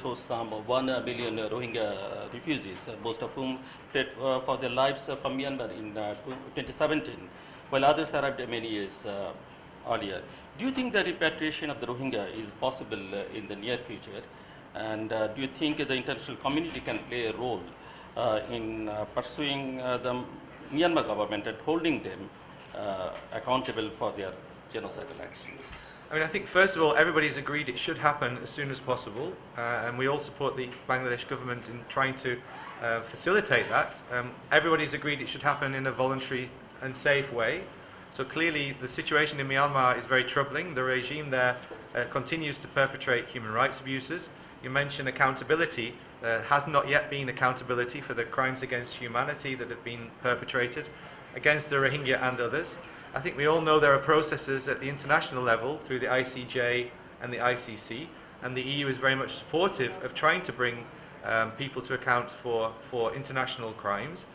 for some 1 million Rohingya refugees, most of whom fled for their lives from Myanmar in 2017, while others arrived many years earlier. Do you think the repatriation of the Rohingya is possible in the near future? And do you think the international community can play a role in pursuing the Myanmar government and holding them accountable for their genocidal actions? I mean, I think first of all, everybody's agreed it should happen as soon as possible, and we all support the Bangladesh government in trying to facilitate that. Everybody's agreed it should happen in a voluntary and safe way. So clearly, the situation in Myanmar is very troubling. The regime there continues to perpetrate human rights abuses. You mentioned accountability. There has not yet been accountability for the crimes against humanity that have been perpetrated against the Rohingya and others. I think we all know there are processes at the international level through the ICJ and the ICC, and the EU is very much supportive of trying to bring people to account for international crimes.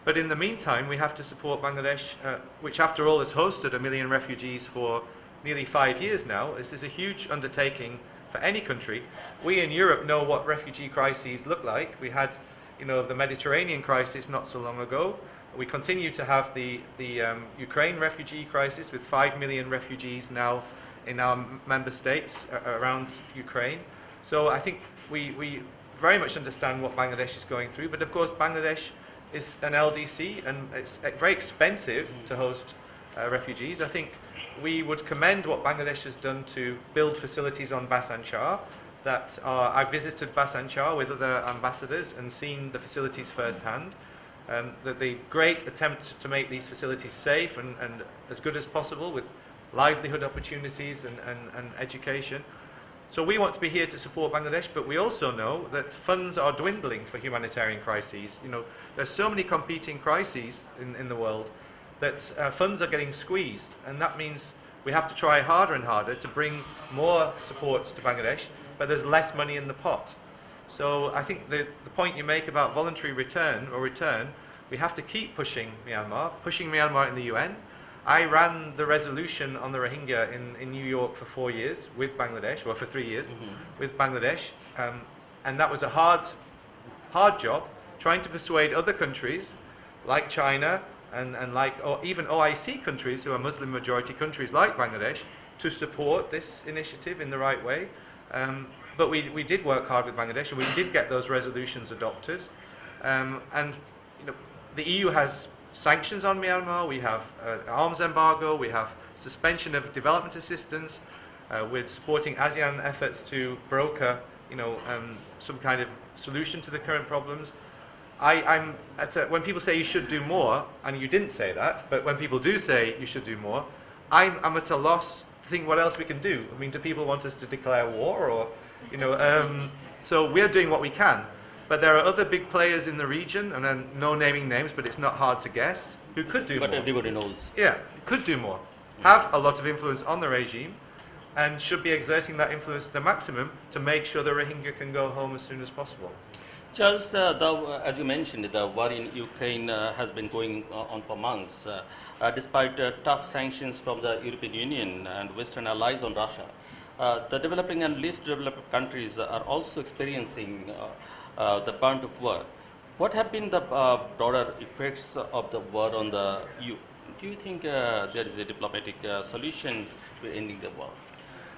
But in the meantime, we have to support Bangladesh, which after all has hosted 1 million refugees for nearly 5 years now. This is a huge undertaking for any country. We in Europe know what refugee crises look like. We had, the Mediterranean crisis not so long ago. We continue to have the Ukraine refugee crisis with 5 million refugees now in our member states around Ukraine. So I think we very much understand what Bangladesh is going through, but of course Bangladesh is an LDC and it's very expensive to host refugees. I think we would commend what Bangladesh has done to build facilities on Basan Char. I've visited Basan Char with other ambassadors and seen the facilities firsthand. The great attempt to make these facilities safe and as good as possible with livelihood opportunities and education. So we want to be here to support Bangladesh, but we also know that funds are dwindling for humanitarian crises. There's so many competing crises in the world that funds are getting squeezed, and that means we have to try harder and harder to bring more support to Bangladesh, but there's less money in the pot. So I think the point you make about voluntary return, we have to keep pushing Myanmar in the UN. I ran the resolution on the Rohingya in New York for 4 years with Bangladesh, well for 3 years with Bangladesh, and that was a hard job, trying to persuade other countries like China and even OIC countries who are Muslim majority countries like Bangladesh to support this initiative in the right way. But we did work hard with Bangladesh, and we did get those resolutions adopted. The EU has sanctions on Myanmar. We have arms embargo. We have suspension of development assistance. We're supporting ASEAN efforts to broker, some kind of solution to the current problems. When people say you should do more, and you didn't say that, but when people do say you should do more, I'm at a loss to think what else we can do. I mean, do people want us to declare war, or so we're doing what we can. But there are other big players in the region, and I'm no naming names, but it's not hard to guess, who could do more. But everybody knows. Yeah, could do more. Have a lot of influence on the regime, and should be exerting that influence to the maximum to make sure the Rohingya can go home as soon as possible. Charles, as you mentioned, the war in Ukraine has been going on for months, despite tough sanctions from the European Union and Western allies on Russia. The developing and least developed countries are also experiencing the brunt of war. What have been the broader effects of the war on the EU? Do you think there is a diplomatic solution to ending the war?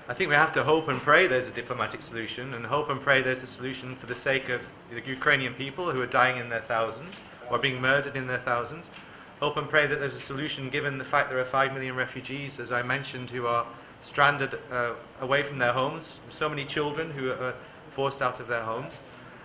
I think we have to hope and pray there's a diplomatic solution, and hope and pray there's a solution for the sake of the Ukrainian people who are dying in their thousands, or being murdered in their thousands. Hope and pray that there's a solution given the fact there are 5 million refugees, as I mentioned, who are stranded away from their homes, so many children who are forced out of their homes.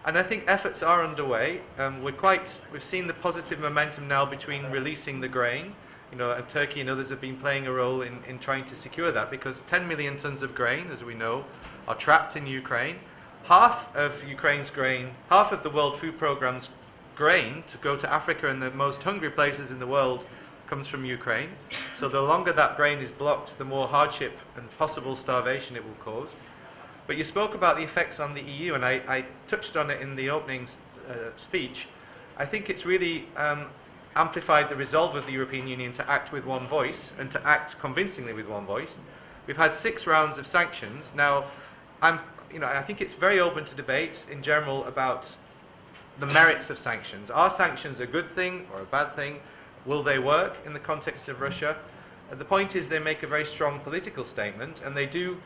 And I think efforts are underway. We've seen the positive momentum now between releasing the grain. And Turkey and others have been playing a role in trying to secure that, because 10 million tons of grain, as we know, are trapped in Ukraine. Half of Ukraine's grain, half of the World Food Programme's grain to go to Africa and the most hungry places in the world comes from Ukraine. So the longer that grain is blocked, the more hardship and possible starvation it will cause. But you spoke about the effects on the EU, and I touched on it in the opening speech. I think it's really amplified the resolve of the European Union to act with one voice, and to act convincingly with one voice. We've had 6 rounds of sanctions. Now, I'm I think it's very open to debate in general about the merits of sanctions. Are sanctions a good thing or a bad thing? Will they work in the context of Russia? The point is they make a very strong political statement, and they do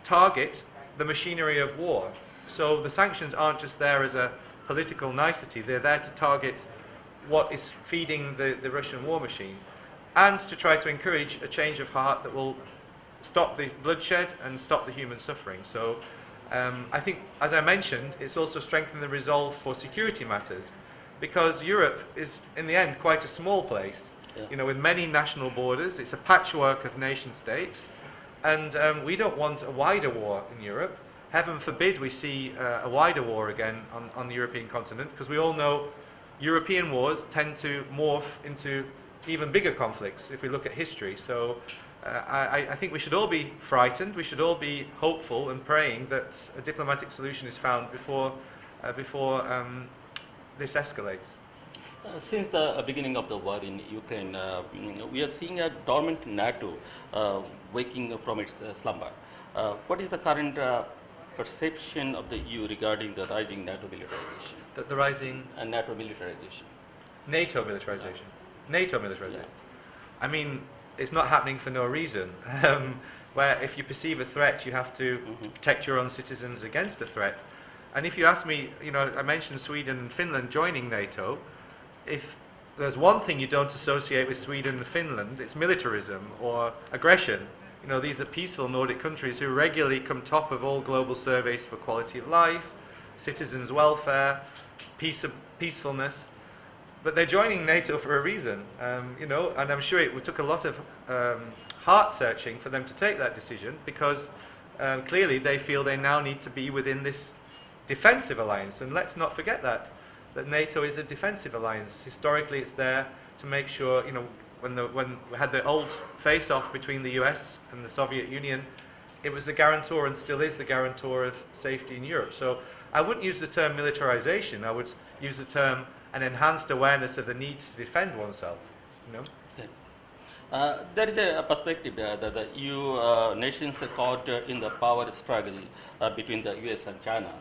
target the machinery of war. So the sanctions aren't just there as a political nicety, they're there to target what is feeding the Russian war machine, and to try to encourage a change of heart that will stop the bloodshed and stop the human suffering. So I think, as I mentioned, it's also strengthened the resolve for security matters, because Europe is, in the end, quite a small place, with many national borders. It's a patchwork of nation states, and we don't want a wider war in Europe. Heaven forbid we see a wider war again on the European continent, because we all know European wars tend to morph into even bigger conflicts if we look at history. So I think we should all be frightened, we should all be hopeful and praying that a diplomatic solution is found before this escalates. Since the beginning of the war in Ukraine, we are seeing a dormant NATO waking from its slumber. What is the current perception of the EU regarding the rising NATO militarization? The rising NATO militarization. NATO militarization. NATO militarization. I mean, it's not happening for no reason. Where if you perceive a threat, you have to protect your own citizens against a threat. And if you ask me, I mentioned Sweden and Finland joining NATO. If there's one thing you don't associate with Sweden and Finland, it's militarism or aggression. These are peaceful Nordic countries who regularly come top of all global surveys for quality of life, citizens' welfare, peacefulness. But they're joining NATO for a reason, and I'm sure it took a lot of heart searching for them to take that decision, because clearly they feel they now need to be within this defensive alliance. And let's not forget that NATO is a defensive alliance. Historically, it's there to make sure, when we had the old face-off between the US and the Soviet Union, it was the guarantor and still is the guarantor of safety in Europe. So I wouldn't use the term militarization, I would use the term an enhanced awareness of the need to defend oneself. Okay. There is a perspective that the EU nations are caught in the power struggle between the US and China.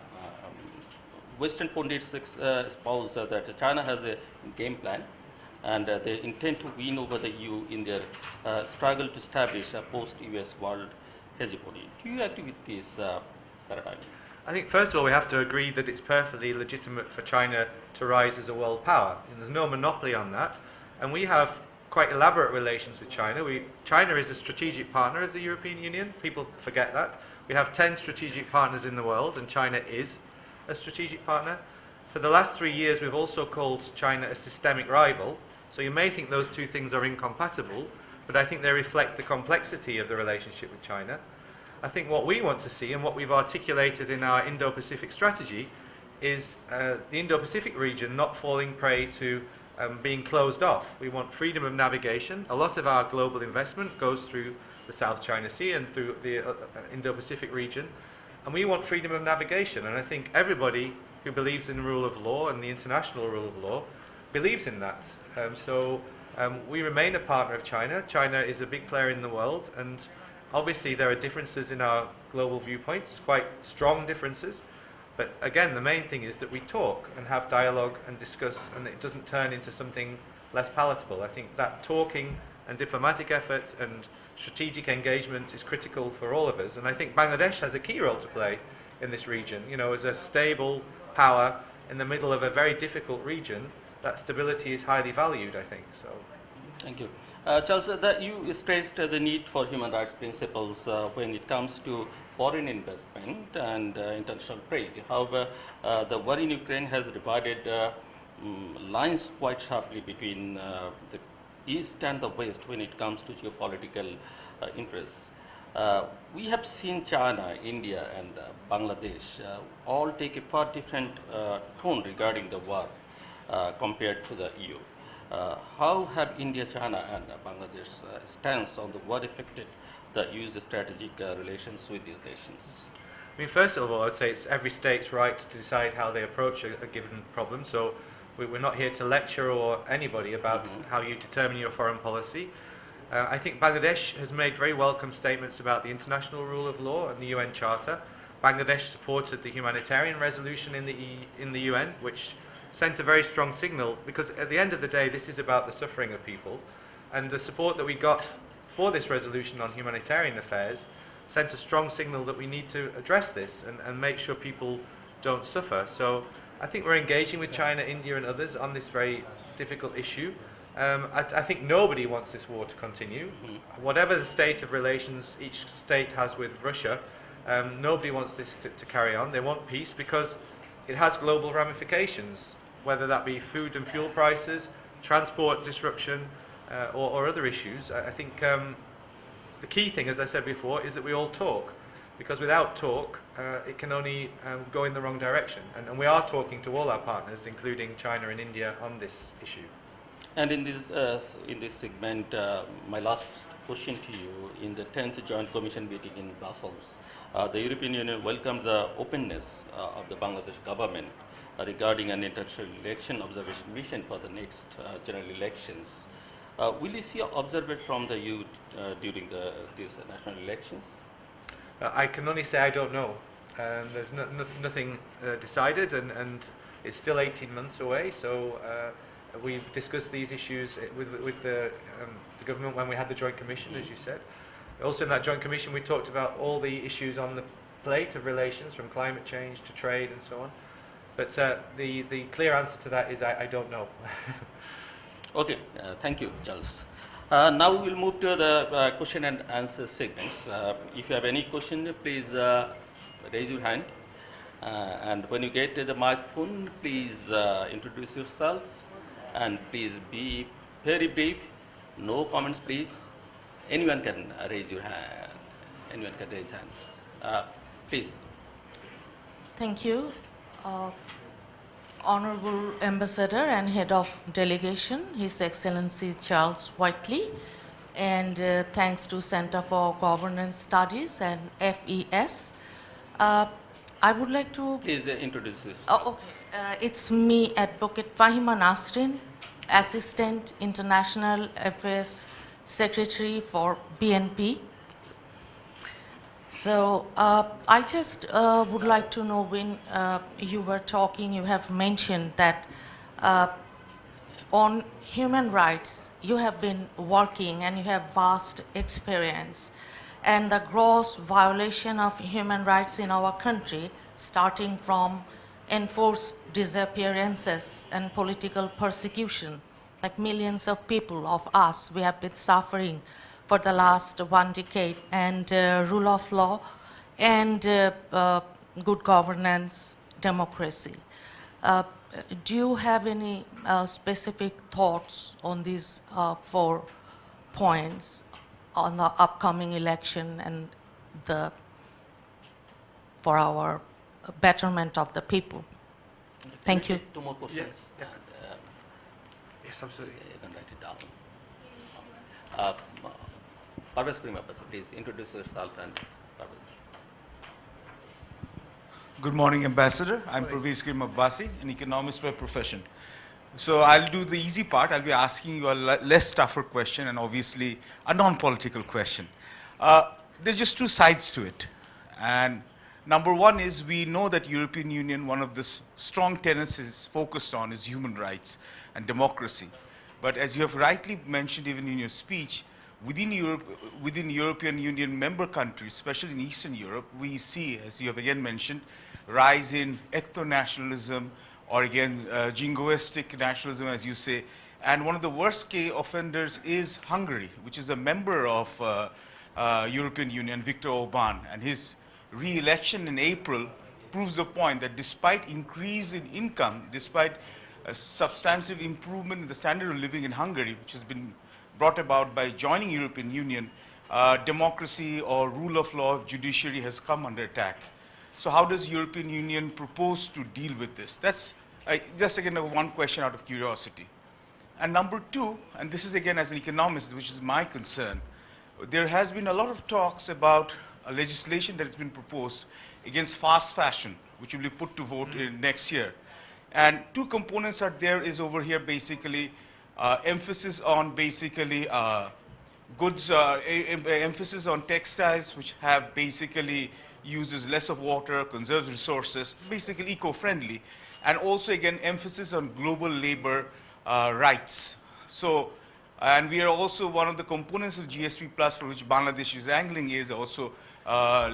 Western pundits espouse that China has a game plan, and they intend to win over the EU in their struggle to establish a post-US world hegemony. Do you agree with this paradigm? I think, first of all, we have to agree that it's perfectly legitimate for China to rise as a world power. And there's no monopoly on that. And we have quite elaborate relations with China. China is a strategic partner of the European Union. People forget that. We have 10 strategic partners in the world, and China is a strategic partner. For the last 3 years, we've also called China a systemic rival. So you may think those two things are incompatible, but I think they reflect the complexity of the relationship with China. I think what we want to see, and what we've articulated in our Indo-Pacific strategy, is the Indo-Pacific region not falling prey to being closed off. We want freedom of navigation. A lot of our global investment goes through the South China Sea and through the Indo-Pacific region, and we want freedom of navigation. And I think everybody who believes in the rule of law and the international rule of law believes in that. We remain a partner of China. China is a big player in the world, and obviously there are differences in our global viewpoints, quite strong differences. But again, the main thing is that we talk and have dialogue and discuss, and it doesn't turn into something less palatable. I think that talking and diplomatic efforts and strategic engagement is critical for all of us. And I think Bangladesh has a key role to play in this region. As a stable power in the middle of a very difficult region, that stability is highly valued, I think. So. Thank you. Charles, you stressed the need for human rights principles when it comes to foreign investment and international trade. However, the war in Ukraine has divided lines quite sharply between the East and the West when it comes to geopolitical interests. We have seen China, India, and Bangladesh all take a far different tone regarding the war compared to the EU. How have India, China, and Bangladesh stance on the war affected the EU's strategic relations with these nations? I mean, first of all, I would say it's every state's right to decide how they approach a given problem. So we're not here to lecture or anybody about how you determine your foreign policy. I think Bangladesh has made very welcome statements about the international rule of law and the UN Charter. Bangladesh supported the humanitarian resolution in the UN, which sent a very strong signal, because at the end of the day, this is about the suffering of people. And the support that we got for this resolution on humanitarian affairs sent a strong signal that we need to address this and make sure people don't suffer. So I think we're engaging with China, India and others on this very difficult issue. I think nobody wants this war to continue. Whatever the state of relations each state has with Russia, nobody wants this to carry on. They want peace because it has global ramifications, whether that be food and fuel prices, transport disruption, or other issues. I think the key thing, as I said before, is that we all talk, because without talk, it can only go in the wrong direction. And we are talking to all our partners, including China and India, on this issue. And in this segment, my last question to you, in the 10th Joint Commission meeting in Brussels, the European Union welcomed the openness of the Bangladesh government regarding an international election observation mission for the next general elections. Will you see observers from the EU during these national elections? I can only say I don't know. There's nothing decided, and it's still 18 months away. So we've discussed these issues with the government when we had the Joint Commission, as you said. Also in that Joint Commission, we talked about all the issues on the plate of relations, from climate change to trade and so on. But the clear answer to that is I don't know. Okay, thank you, Charles. Now we will move to the question and answer segments. If you have any question, please raise your hand. And when you get to the microphone, please introduce yourself, and please be very brief. No comments, please. Anyone can raise your hand. Anyone can raise hands. Please. Thank you. Honorable Ambassador and Head of Delegation, His Excellency Charles Whiteley, and thanks to Center for Governance Studies and FES. I would like to... Please introduce yourself. Okay. It's me, Advocate Fahima Nasrin, Assistant International Affairs Secretary for BNP. So I just would like to know, when you were talking, you have mentioned that on human rights, you have been working and you have vast experience. And the gross violation of human rights in our country, starting from enforced disappearances and political persecution, like millions of people of us, we have been suffering for the last 1 decade, and rule of law and good governance, democracy. Do you have any specific thoughts on these 4 points on the upcoming election and for our betterment of the people? Thank you. 2 more questions. Yeah. Yes, absolutely. You can write it down. Parvez Karim Abbasi, please introduce yourself and Parvez. Good morning, Ambassador. I'm Parvez Karim Abbasi, an economist by profession. So I'll do the easy part. I'll be asking you a less tougher question, and obviously a non-political question. There's just 2 sides to it. And number 1 is, we know that European Union, one of the strong tenets is focused on is human rights and democracy. But as you have rightly mentioned even in your speech, within European Union member countries, especially in Eastern Europe, we see, as you have again mentioned, rise in ethno-nationalism, or again, jingoistic nationalism, as you say. And one of the worst case offenders is Hungary, which is a member of European Union, Viktor Orban. And his re-election in April proves the point that despite increase in income, despite a substantive improvement in the standard of living in Hungary, which has been brought about by joining European Union, democracy or rule of law, judiciary has come under attack. So how does European Union propose to deal with this? That's just again 1 question out of curiosity. And number 2, and this is again as an economist, which is my concern, there has been a lot of talks about a legislation that has been proposed against fast fashion, which will be put to vote in next year. And 2 components are there is over here basically emphasis on basically goods, emphasis on textiles which have basically uses less of water, conserves resources, basically eco-friendly, and also again emphasis on global labor rights. So, and we are also one of the components of GSP Plus for which Bangladesh is angling is also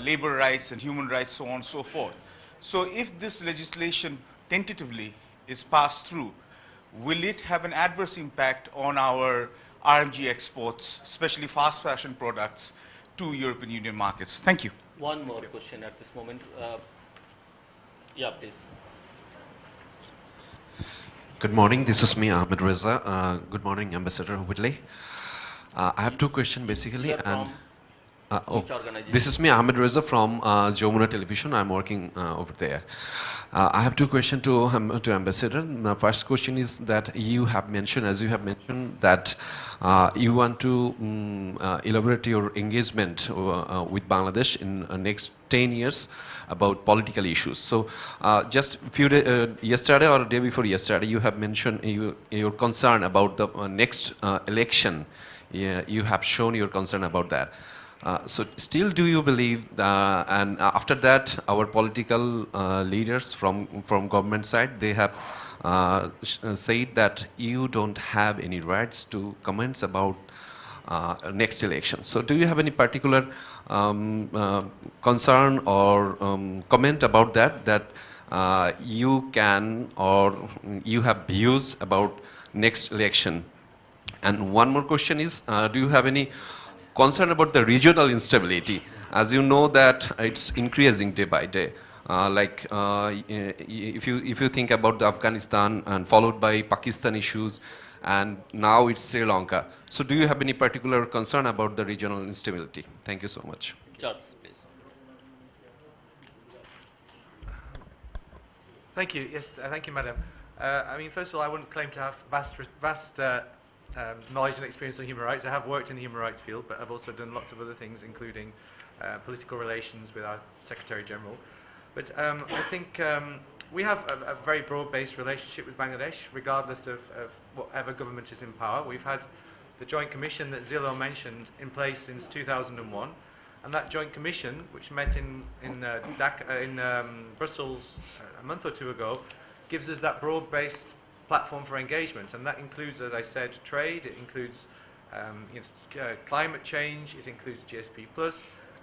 labor rights and human rights, so on and so forth. So if this legislation tentatively is passed through, will it have an adverse impact on our RMG exports, especially fast fashion products, to European Union markets? Thank you. One more question at this moment. Yeah, please. Good morning, this is me, Ahmed Reza. Good morning, Ambassador Whitley. I have two questions basically. You are from which organization? This is me, Ahmed Reza from Jamuna Television. I'm working over there. I have two questions to Ambassador. The first question is that you have mentioned, as you have mentioned, that you want to elaborate your engagement with Bangladesh in next 10 years about political issues. So just a few days, yesterday or day before yesterday, you have mentioned your concern about the next election. Yeah, you have shown your concern about that. So still do you believe, and after that our political leaders from government side, they have said that you don't have any rights to comments about next election. So do you have any particular concern or comment about that you can or you have views about next election? And one more question is, do you have any concern about the regional instability? As you know that it's increasing day by day. If you think about the Afghanistan and followed by Pakistan issues, and now it's Sri Lanka. So do you have any particular concern about the regional instability? Thank you so much. George, please. Thank you. Yes, thank you, Madam. I mean, first of all, I wouldn't claim to have vast knowledge and experience on human rights. I have worked in the human rights field, but I've also done lots of other things, including political relations with our Secretary General. But I think we have a very broad-based relationship with Bangladesh, regardless of whatever government is in power. We've had the Joint Commission that Zillow mentioned in place since 2001, and that Joint Commission, which met in Dhaka, in Brussels a month or two ago, gives us that broad-based platform for engagement, and that includes, as I said, trade, it includes climate change, it includes GSP+,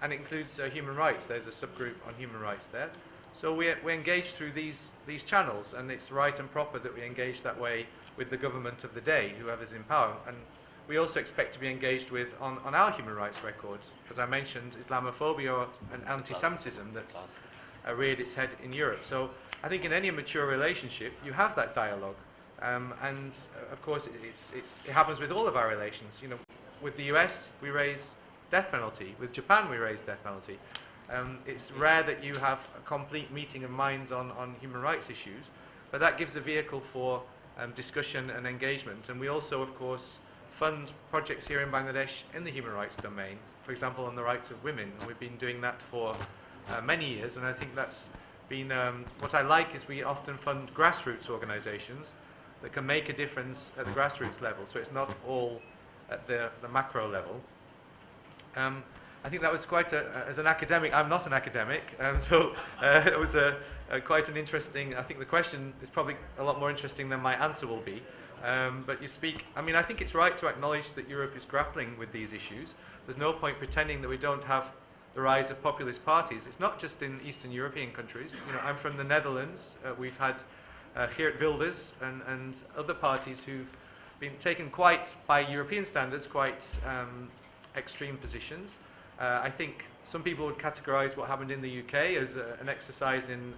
and it includes human rights. There's a subgroup on human rights there. So we engage through these channels, and it's right and proper that we engage that way with the government of the day, whoever's in power. And we also expect to be engaged with on our human rights records. As I mentioned, Islamophobia and anti-Semitism that's reared its head in Europe. So I think in any mature relationship, you have that dialogue. And of course, it happens with all of our relations. You know, with the US, we raise death penalty. With Japan, we raise death penalty. It's rare that you have a complete meeting of minds on human rights issues, but that gives a vehicle for discussion and engagement. And we also, of course, fund projects here in Bangladesh in the human rights domain, for example, on the rights of women. And we've been doing that for many years, and I think that's been, what I like is we often fund grassroots organizations that can make a difference at the grassroots level, so it's not all at the macro level. I think that was quite as an academic, I'm not an academic, so it was quite an interesting, I think the question is probably a lot more interesting than my answer will be. But you speak, I mean, I think it's right to acknowledge that Europe is grappling with these issues. There's no point pretending that we don't have the rise of populist parties. It's not just in Eastern European countries. You know, I'm from the Netherlands. We've had Geert Wilders and other parties who've been taken quite, by European standards, quite extreme positions. I think some people would categorize what happened in the UK as an exercise in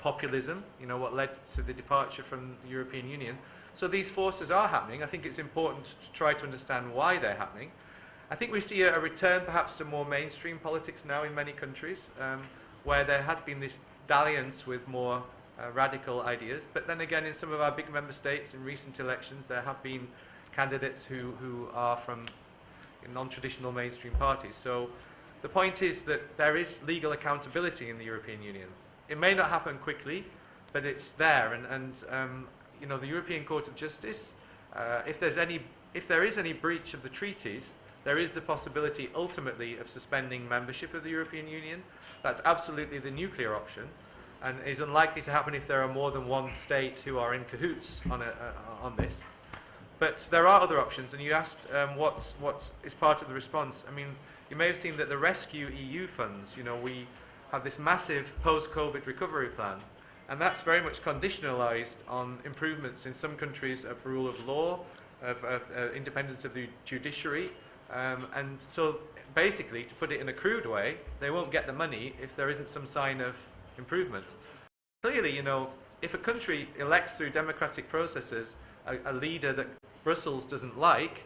populism, you know, what led to the departure from the European Union. So these forces are happening. I think it's important to try to understand why they're happening. I think we see a return perhaps to more mainstream politics now in many countries, where there had been this dalliance with more radical ideas. But then again, in some of our big member states in recent elections, there have been candidates who are from non-traditional mainstream parties. So the point is that there is legal accountability in the European Union. It may not happen quickly, but it's there. And you know, the European Court of Justice, if there is any breach of the treaties, there is the possibility ultimately of suspending membership of the European Union. That's absolutely the nuclear option, and is unlikely to happen if there are more than one state who are in cahoots on this. But there are other options, and you asked what is part of the response. I mean, you may have seen that the Rescue EU funds, you know, we have this massive post-COVID recovery plan, and that's very much conditionalized on improvements in some countries of rule of law, of independence of the judiciary, and so basically, to put it in a crude way, they won't get the money if there isn't some sign of improvement. Clearly, you know, if a country elects through democratic processes a leader that Brussels doesn't like,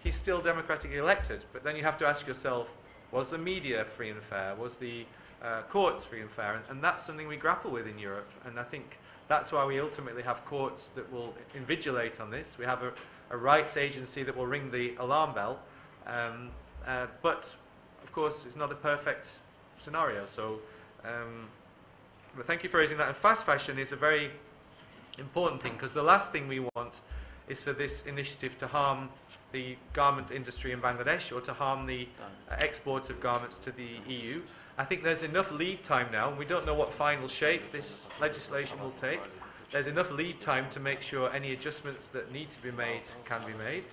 he's still democratically elected. But then you have to ask yourself, was the media free and fair? Was the courts free and fair? And that's something we grapple with in Europe. And I think that's why we ultimately have courts that will invigilate on this. We have a rights agency that will ring the alarm bell. But, of course, it's not a perfect scenario. So, but thank you for raising that. And fast fashion is a very important thing, because the last thing we want is for this initiative to harm the garment industry in Bangladesh or to harm the exports of garments to the EU. I think there's enough lead time now, and we don't know what final shape this legislation will take. There's enough lead time to make sure any adjustments that need to be made can be made.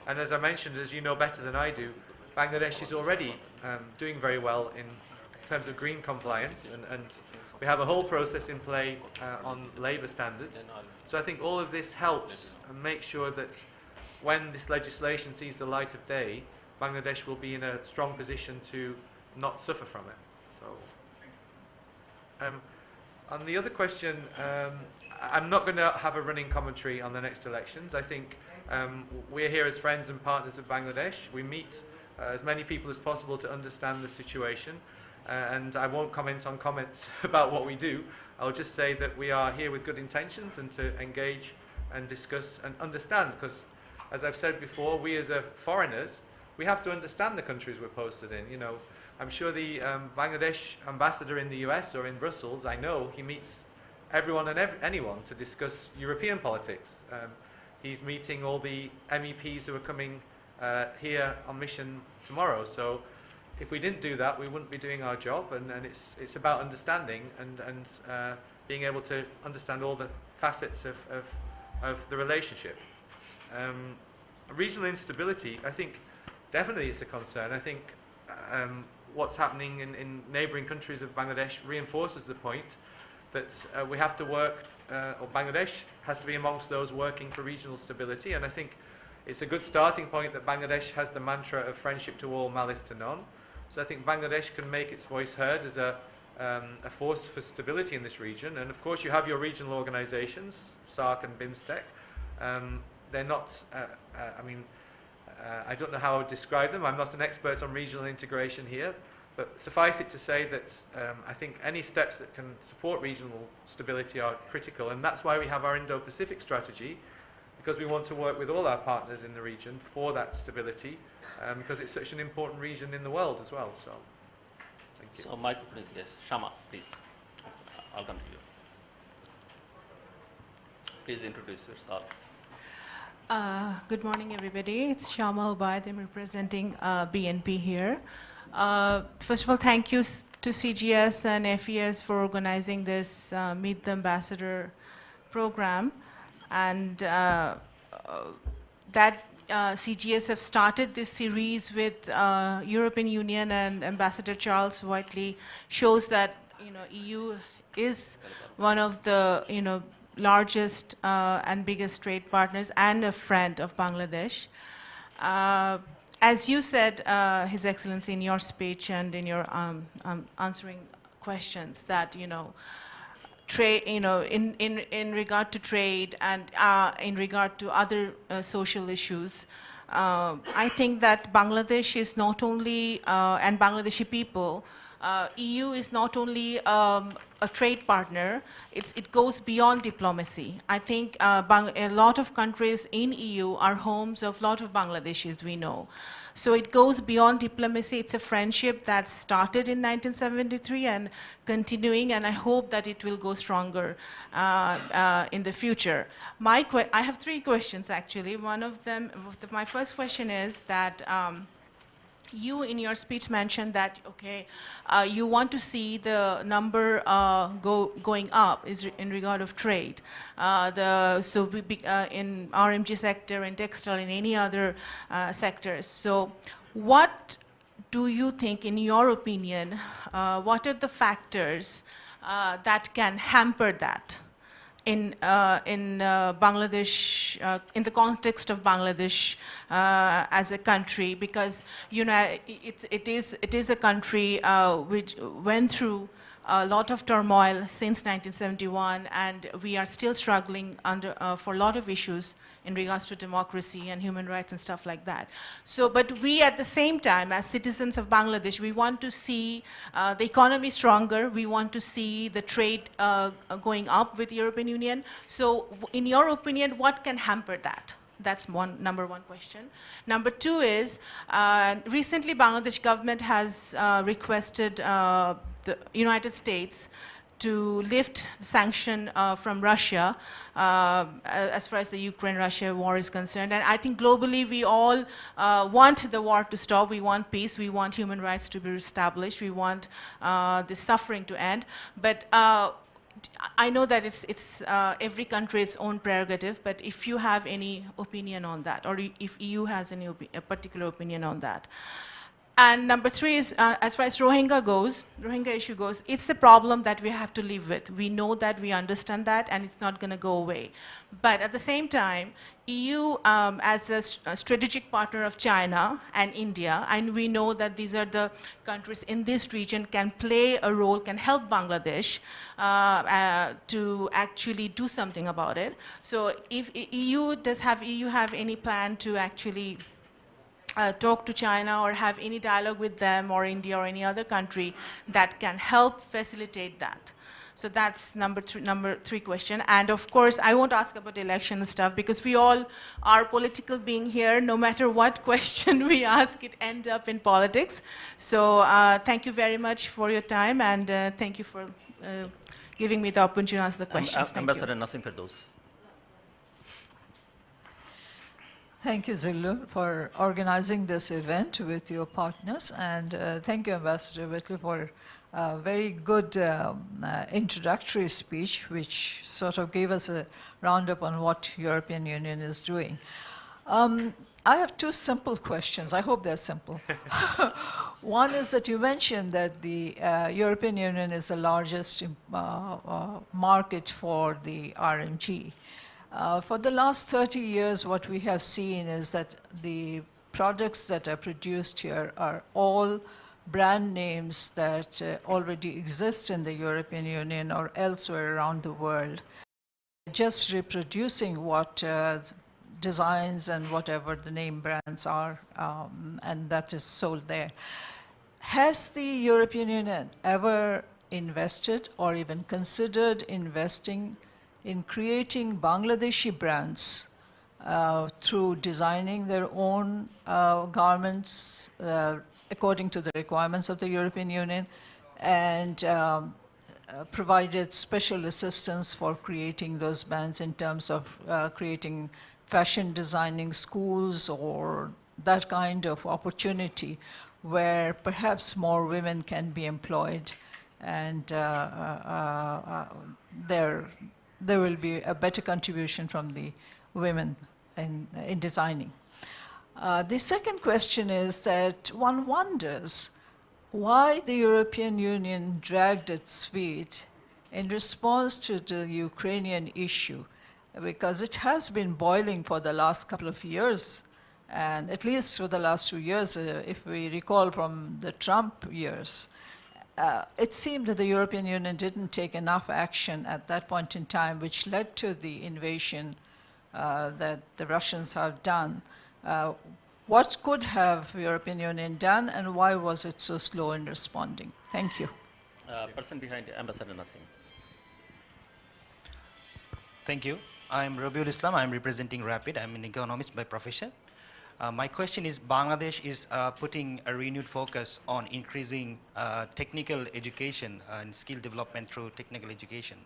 And as I mentioned, as you know better than I do, Bangladesh is already doing very well in terms of green compliance, and we have a whole process in play on labour standards. So I think all of this helps and makes sure that when this legislation sees the light of day, Bangladesh will be in a strong position to not suffer from it. So, on the other question, I'm not going to have a running commentary on the next elections. I think we're here as friends and partners of Bangladesh. We meet as many people as possible to understand the situation. And I won't comment on comments about what we do. I'll just say that we are here with good intentions and to engage and discuss and understand, because as I've said before, we as foreigners, we have to understand the countries we're posted in. You know, I'm sure the Bangladesh ambassador in the US or in Brussels, I know he meets everyone and anyone to discuss European politics. He's meeting all the MEPs who are coming here on mission tomorrow. So if we didn't do that, we wouldn't be doing our job, and it's about understanding and being able to understand all the facets of the relationship. Regional instability, I think definitely it's a concern. I think what's happening in neighbouring countries of Bangladesh reinforces the point that we have to work, or Bangladesh has to be amongst those working for regional stability, and I think it's a good starting point that Bangladesh has the mantra of friendship to all, malice to none. So I think Bangladesh can make its voice heard as a force for stability in this region. And of course you have your regional organizations, SARC and BIMSTEC. They're not, I don't know how I would describe them. I'm not an expert on regional integration here. But suffice it to say that I think any steps that can support regional stability are critical. And that's why we have our Indo-Pacific strategy, because we want to work with all our partners in the region for that stability, because it's such an important region in the world as well. So, thank you. So, microphone is yes. Shama, please. I'll come to you. Please introduce yourself. Good morning, everybody. It's Shama Ubaid. I'm representing BNP here. First of all, thank you to CGS and FES for organizing this Meet the Ambassador program. And that CGS have started this series with European Union and Ambassador Charles Whiteley shows that EU is one of the largest and biggest trade partners and a friend of Bangladesh. As you said, His Excellency, in your speech and in your answering questions, that trade, in regard to trade and in regard to other social issues, I think that Bangladesh is not only, and Bangladeshi people, EU is not only a trade partner, it goes beyond diplomacy. I think a lot of countries in EU are homes of a lot of Bangladeshis, we know. So it goes beyond diplomacy. It's a friendship that started in 1973 and continuing, and I hope that it will go stronger in the future. I have three questions, actually. One of them, my first question is that you in your speech mentioned that, okay, you want to see the number going up in regard of trade. In RMG sector, in textile, in any other sectors. So what do you think, in your opinion, what are the factors that can hamper that in Bangladesh, in the context of Bangladesh as a country? Because it is a country which went through a lot of turmoil since 1971, and we are still struggling for a lot of issues in regards to democracy and human rights and stuff like that. So, but we at the same time, as citizens of Bangladesh, we want to see the economy stronger, we want to see the trade going up with the European Union. So, in your opinion, what can hamper that? That's number one question. Number two is, recently Bangladesh government has requested the United States to lift the sanction from Russia as far as the Ukraine-Russia war is concerned. And I think globally we all want the war to stop, we want peace, we want human rights to be reestablished, we want the suffering to end. But I know that it's every country's own prerogative, but if you have any opinion on that, or if EU has any a particular opinion on that. And number three is, as far as Rohingya issue goes, it's a problem that we have to live with. We know that, we understand that, and it's not going to go away. But at the same time, EU, as a strategic partner of China and India, and we know that these are the countries in this region, can play a role, can help Bangladesh to actually do something about it. So if does EU have any plan to actually talk to China or have any dialogue with them, or India or any other country that can help facilitate that? So that's number three question. And of course, I won't ask about election and stuff, because we all are political being here. No matter what question we ask, it ends up in politics. So thank you very much for your time, and thank you for giving me the opportunity to answer the questions. Ambassador Nassim Firdaus. Thank you, Zillu, for organizing this event with your partners, and thank you, Ambassador Whitley, for a very good introductory speech, which sort of gave us a roundup on what European Union is doing. I have two simple questions. I hope they're simple. One is that you mentioned that the European Union is the largest market for the RMG. For the last 30 years, what we have seen is that the products that are produced here are all brand names that already exist in the European Union or elsewhere around the world, just reproducing what designs and whatever the name brands are, and that is sold there. Has the European Union ever invested or even considered investing in creating Bangladeshi brands through designing their own garments according to the requirements of the European Union, and provided special assistance for creating those brands in terms of creating fashion designing schools or that kind of opportunity where perhaps more women can be employed, and there will be a better contribution from the women in designing. The second question is that one wonders why the European Union dragged its feet in response to the Ukrainian issue, because it has been boiling for the last couple of years, and at least for the last 2 years, if we recall from the Trump years. It seemed that the European Union didn't take enough action at that point in time, which led to the invasion that the Russians have done. What could have the European Union done, and why was it so slow in responding? Thank you. Person behind Ambassador Nassim. Thank you. I'm Rabiul Islam. I'm representing RAPID. I'm an economist by profession. My question is, Bangladesh is putting a renewed focus on increasing technical education and skill development through technical education.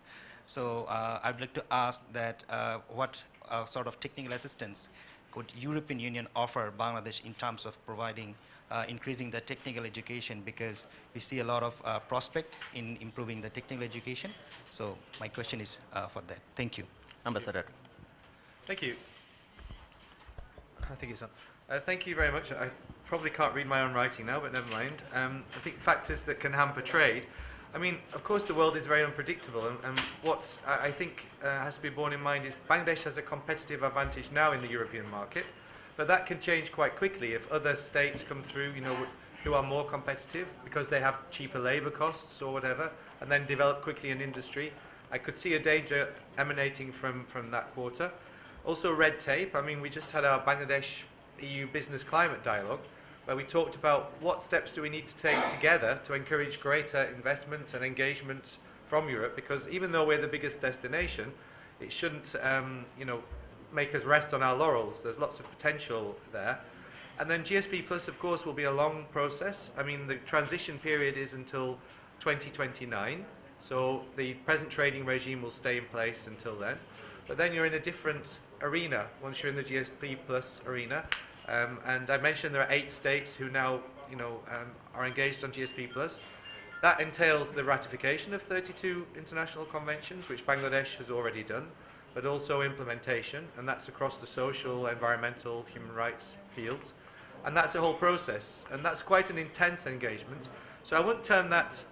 So I'd like to ask that what sort of technical assistance could European Union offer Bangladesh in terms of providing increasing the technical education, because we see a lot of prospect in improving the technical education. So my question is for that. Thank you. Ambassador. Thank you. I think it's on. Thank you very much. I probably can't read my own writing now, but never mind. I think factors that can hamper trade. I mean, of course, the world is very unpredictable, and what I think has to be borne in mind is Bangladesh has a competitive advantage now in the European market, but that can change quite quickly if other states come through, you know, who are more competitive because they have cheaper labour costs or whatever, and then develop quickly an industry. I could see a danger emanating from that quarter. Also red tape. I mean, we just had our Bangladesh EU business climate dialogue, where we talked about what steps do we need to take together to encourage greater investment and engagement from Europe, because even though we're the biggest destination, it shouldn't you know, make us rest on our laurels. There's lots of potential there. And then GSP Plus, of course, will be a long process. I mean, the transition period is until 2029, so the present trading regime will stay in place until then. But then you're in a different arena once you're in the GSP Plus arena. And I mentioned there are 8 states who now, you know, are engaged on GSP Plus. That entails the ratification of 32 international conventions, which Bangladesh has already done, but also implementation, and that's across the social, environmental, human rights fields. And that's a whole process, and that's quite an intense engagement. So I wouldn't term that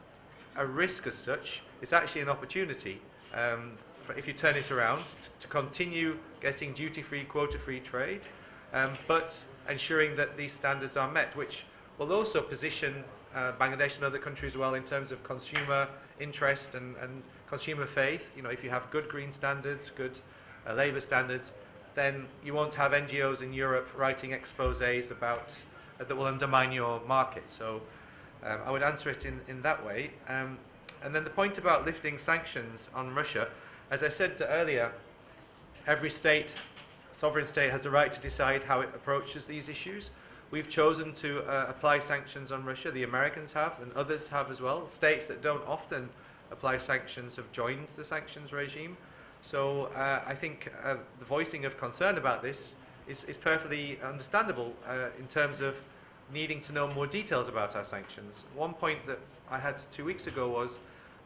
a risk as such. It's actually an opportunity, if you turn it around, to continue getting duty-free, quota-free trade, but ensuring that these standards are met, which will also position Bangladesh and other countries well in terms of consumer interest and consumer faith. You know, if you have good green standards, good labour standards, then you won't have NGOs in Europe writing exposés about that will undermine your market. So I would answer it in that way. And then the point about lifting sanctions on Russia, as I said earlier, every state, sovereign state, has a right to decide how it approaches these issues. We've chosen to apply sanctions on Russia. The Americans have, and others have as well. States that don't often apply sanctions have joined the sanctions regime. So I think the voicing of concern about this is perfectly understandable in terms of needing to know more details about our sanctions. One point that I had 2 weeks ago was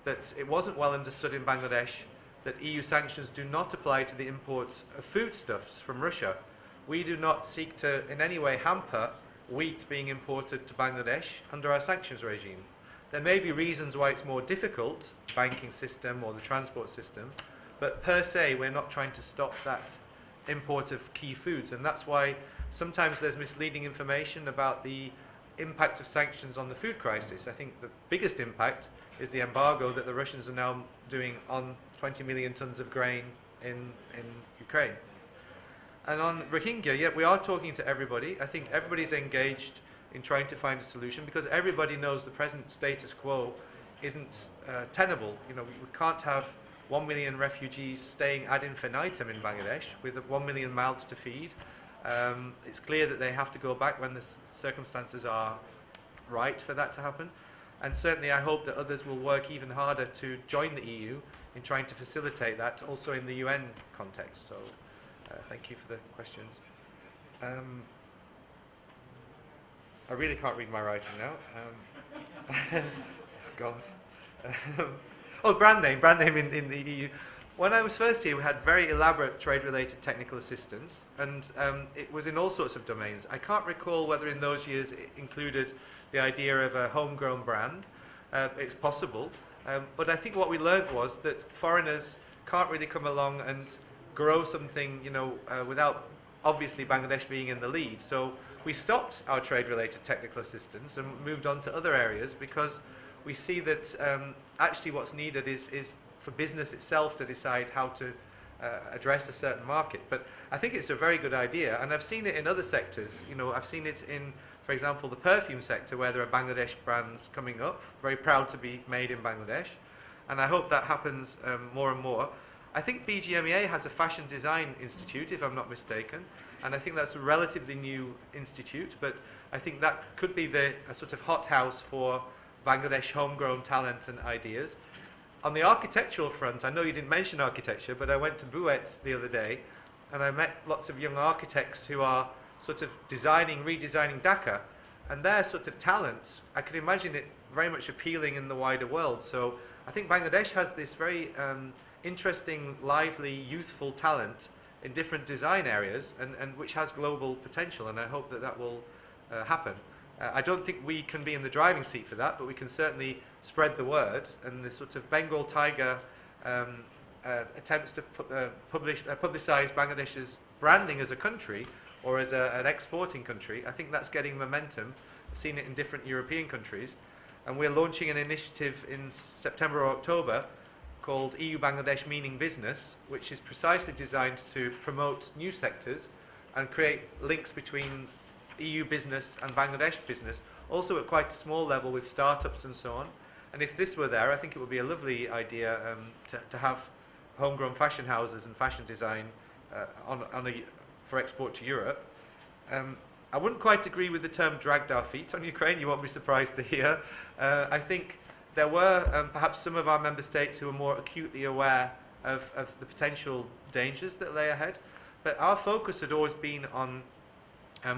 that it wasn't well understood in Bangladesh that EU sanctions do not apply to the import of foodstuffs from Russia. We do not seek to in any way hamper wheat being imported to Bangladesh under our sanctions regime. There may be reasons why it's more difficult, the banking system or the transport system, but per se we're not trying to stop that import of key foods, and that's why sometimes there's misleading information about the impact of sanctions on the food crisis. I think the biggest impact is the embargo that the Russians are now doing on 20 million tons of grain in Ukraine. And on Rohingya, yeah, we are talking to everybody. I think everybody's engaged in trying to find a solution, because everybody knows the present status quo isn't tenable. You know, we can't have 1 million refugees staying ad infinitum in Bangladesh with 1 million mouths to feed. It's clear that they have to go back when the circumstances are right for that to happen. And certainly I hope that others will work even harder to join the EU in trying to facilitate that, also in the UN context. So thank you for the questions. I really can't read my writing now. God. Oh, brand name in the EU. When I was first here, we had very elaborate trade-related technical assistance, and it was in all sorts of domains. I can't recall whether in those years it included the idea of a homegrown brand. It's possible, but I think what we learned was that foreigners can't really come along and grow something, you know, without obviously Bangladesh being in the lead. So we stopped our trade-related technical assistance and moved on to other areas, because we see that actually what's needed is for business itself to decide how to address a certain market. But I think it's a very good idea, and I've seen it in other sectors. You know, I've seen it in, for example, the perfume sector, where there are Bangladesh brands coming up, very proud to be made in Bangladesh, and I hope that happens more and more. I think BGMEA has a fashion design institute, if I'm not mistaken, and I think that's a relatively new institute, but I think that could be a sort of hothouse for Bangladesh homegrown talent and ideas. On the architectural front, I know you didn't mention architecture, but I went to Buet the other day, and I met lots of young architects who are sort of redesigning Dhaka. And their sort of talents, I can imagine it very much appealing in the wider world. So I think Bangladesh has this very interesting, lively, youthful talent in different design areas, and which has global potential, and I hope that that will happen. I don't think we can be in the driving seat for that, but we can certainly spread the word, and the sort of Bengal tiger attempts to publicize Bangladesh's branding as a country or as an exporting country. I think that's getting momentum. I've seen it in different European countries, and we're launching an initiative in September or October called EU Bangladesh Meaning Business, which is precisely designed to promote new sectors and create links between EU business and Bangladesh business, also at quite a small level with startups and so on. And if this were there, I think it would be a lovely idea to have homegrown fashion houses and fashion design for export to Europe. I wouldn't quite agree with the term dragged our feet on Ukraine, you won't be surprised to hear. I think there were perhaps some of our member states who were more acutely aware of the potential dangers that lay ahead, but our focus had always been on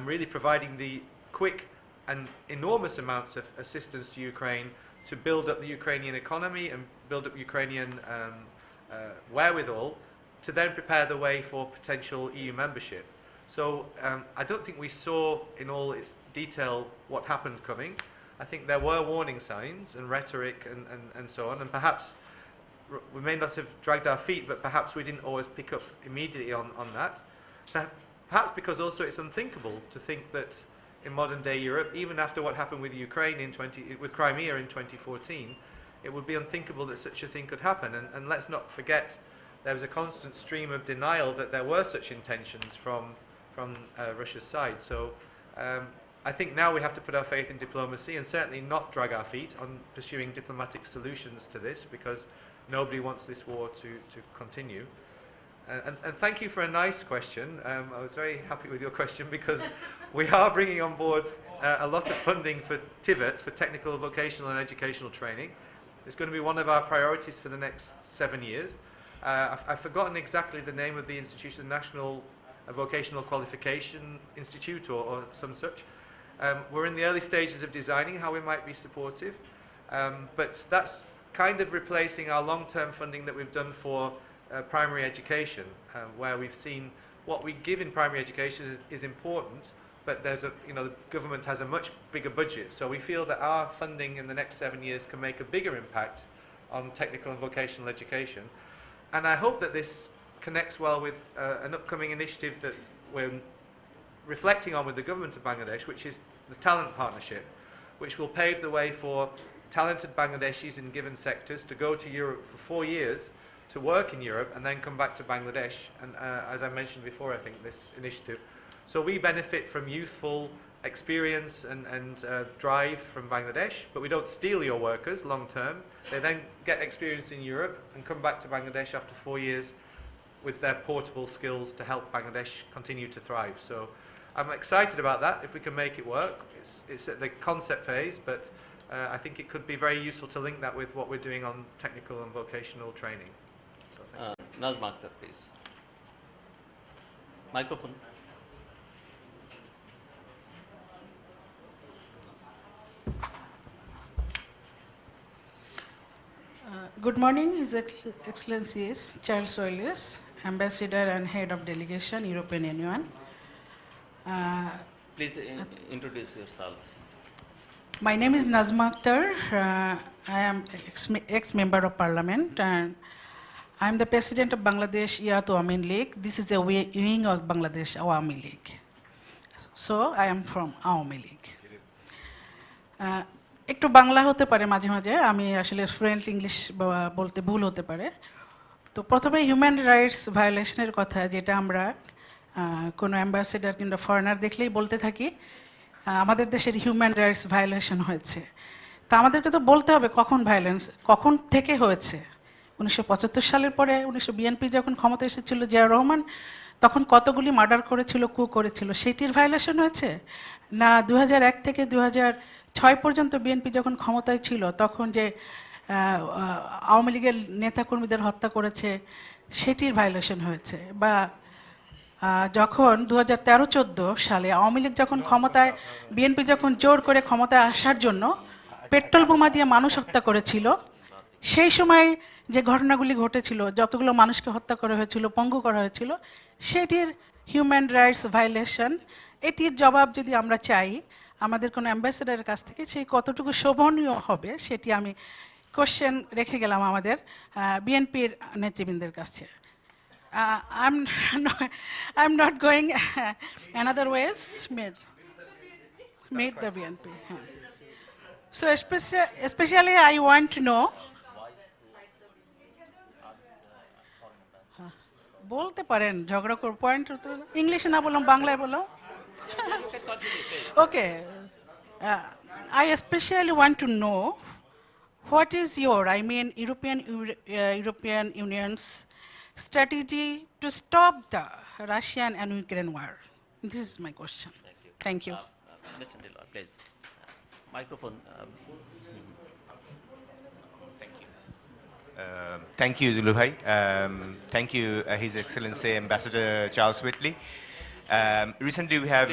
really providing the quick and enormous amounts of assistance to Ukraine to build up the Ukrainian economy and build up Ukrainian wherewithal to then prepare the way for potential EU membership. So I don't think we saw in all its detail what happened coming. I think there were warning signs and rhetoric and so on, and perhaps we may not have dragged our feet, but perhaps we didn't always pick up immediately on that. Perhaps because also it's unthinkable to think that in modern day Europe, even after what happened with Ukraine with Crimea in 2014, it would be unthinkable that such a thing could happen. And let's not forget there was a constant stream of denial that there were such intentions from Russia's side. So I think now we have to put our faith in diplomacy and certainly not drag our feet on pursuing diplomatic solutions to this, because nobody wants this war to continue. And thank you for a nice question. I was very happy with your question because we are bringing on board a lot of funding for TIVET, for technical, vocational and educational training. It's going to be one of our priorities for the next 7 years. I've forgotten exactly the name of the institution, National Vocational Qualification Institute or some such. We're in the early stages of designing how we might be supportive, but that's kind of replacing our long-term funding that we've done for primary education, where we've seen what we give in primary education is important, but there's the government has a much bigger budget, so we feel that our funding in the next 7 years can make a bigger impact on technical and vocational education. And I hope that this connects well with an upcoming initiative that we're reflecting on with the government of Bangladesh, which is the Talent Partnership, which will pave the way for talented Bangladeshis in given sectors to go to Europe for 4 years to work in Europe and then come back to Bangladesh. And as I mentioned before, I think this initiative. So we benefit from youthful experience and drive from Bangladesh, but we don't steal your workers long term. They then get experience in Europe and come back to Bangladesh after 4 years with their portable skills to help Bangladesh continue to thrive. So I'm excited about that if we can make it work. It's at the concept phase, but I think it could be very useful to link that with what we're doing on technical and vocational training. So Nazma Akhtar, please. Microphone. Good morning, His Excellencies Charles Soilius, Ambassador and Head of Delegation, European Union. Please introduce yourself. My name is Nazma Akhtar. I am ex-member of Parliament, and I am the President of Bangladesh Youth Awami League. This is a wing of Bangladesh Awami League. So I am from Awami League. একটু বাংলা হতে পারে মাঝে মাঝে, আমি আসলে fluent English বলতে ভুল হতে পারে। তো প্রথমে হিউম্যান রাইটস ভায়োলেশনের কথা, যেটা আমরা কোনো অ্যাম্বাসেডার কিংবা ফরেনার দেখলেই বলতে থাকি আমাদের দেশের হিউম্যান রাইটস ভায়োলেশন হয়েছে। তা আমাদেরকে তো বলতে হবে কখন থেকে হয়েছে। 1975 সালের পরে বিএনপি যখন ক্ষমতা এসেছিল, জিয়াউর রহমান তখন কতগুলি মার্ডার করেছিল, কু করেছিল, সেইটির ভায়োলেশন হয়েছে না 2001 থেকে 2006 পর্যন্ত বিএনপি যখন ক্ষমতায় ছিল তখন যে আওয়ামী লীগের নেতাকর্মীদের হত্যা করেছে সেটির ভায়োলেশন হয়েছে, বা যখন 2013-14 সালে আওয়ামী লীগ যখন ক্ষমতায়, বিএনপি যখন জোর করে ক্ষমতায় আসার জন্য পেট্রোল বোমা দিয়ে মানুষ হত্যা করেছিল, সেই সময় যে ঘটনাগুলি ঘটেছিল, যতগুলো মানুষকে হত্যা করা হয়েছিল, পঙ্গু করা হয়েছিল, সেটির হিউম্যান রাইটস ভায়োলেশন, এটির জবাব যদি আমরা চাই আমাদের কোনো অ্যাম্বাসেডারের কাছ থেকে, সেই কতটুকু শোভনীয় হবে সেটি আমি কোশ্চেন রেখে গেলাম আমাদের বিএনপির নেতৃবৃন্দের কাছে। I'm not going another ways, meet the BNP. So especially I want to know, বলতে পারেন, ঝগড়া কর, পয়েন্ট ইংলিশে না বললাম, বাংলায় বলো। Okay, I especially want to know what is your, I mean European Union's strategy to stop the Russian and Ukraine war? This is my question. Thank you. Mr. Dillon, please. Microphone. Thank you, Zulu Bhai. Thank you, His Excellency Ambassador Charles Whitley. Recently we have...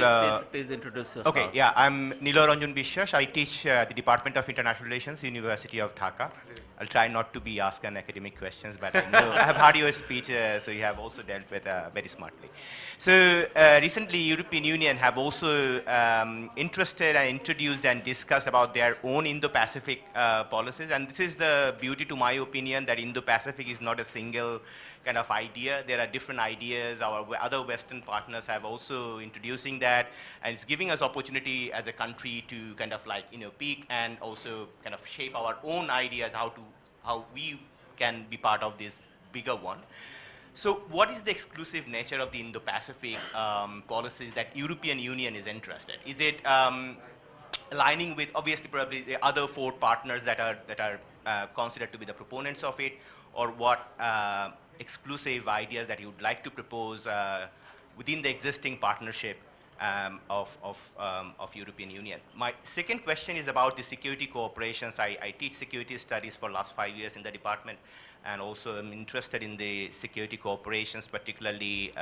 Please introduce yourself. Okay, yeah, I'm Nilo Ranjan Bishwash. I teach the Department of International Relations, University of Dhaka. I'll try not to be asking academic questions, but I know I have heard your speech, so you have also dealt with very smartly. So recently, European Union have also interested and introduced and discussed about their own Indo-Pacific policies, and this is the beauty, to my opinion, that Indo-Pacific is not a single kind of idea. There are different ideas. Our other Western partners have also introducing that, and it's giving us opportunity as a country to kind of like, you know, peak and also kind of shape our own ideas how we can be part of this bigger one. So what is the exclusive nature of the Indo-Pacific policies that European Union is interested? Is it aligning with obviously probably the other 4 partners that are considered to be the proponents of it, or what exclusive ideas that you would like to propose within the existing partnership of European Union? My second question is about the security cooperations. I teach security studies for last 5 years in the department, and also I'm interested in the security cooperations, particularly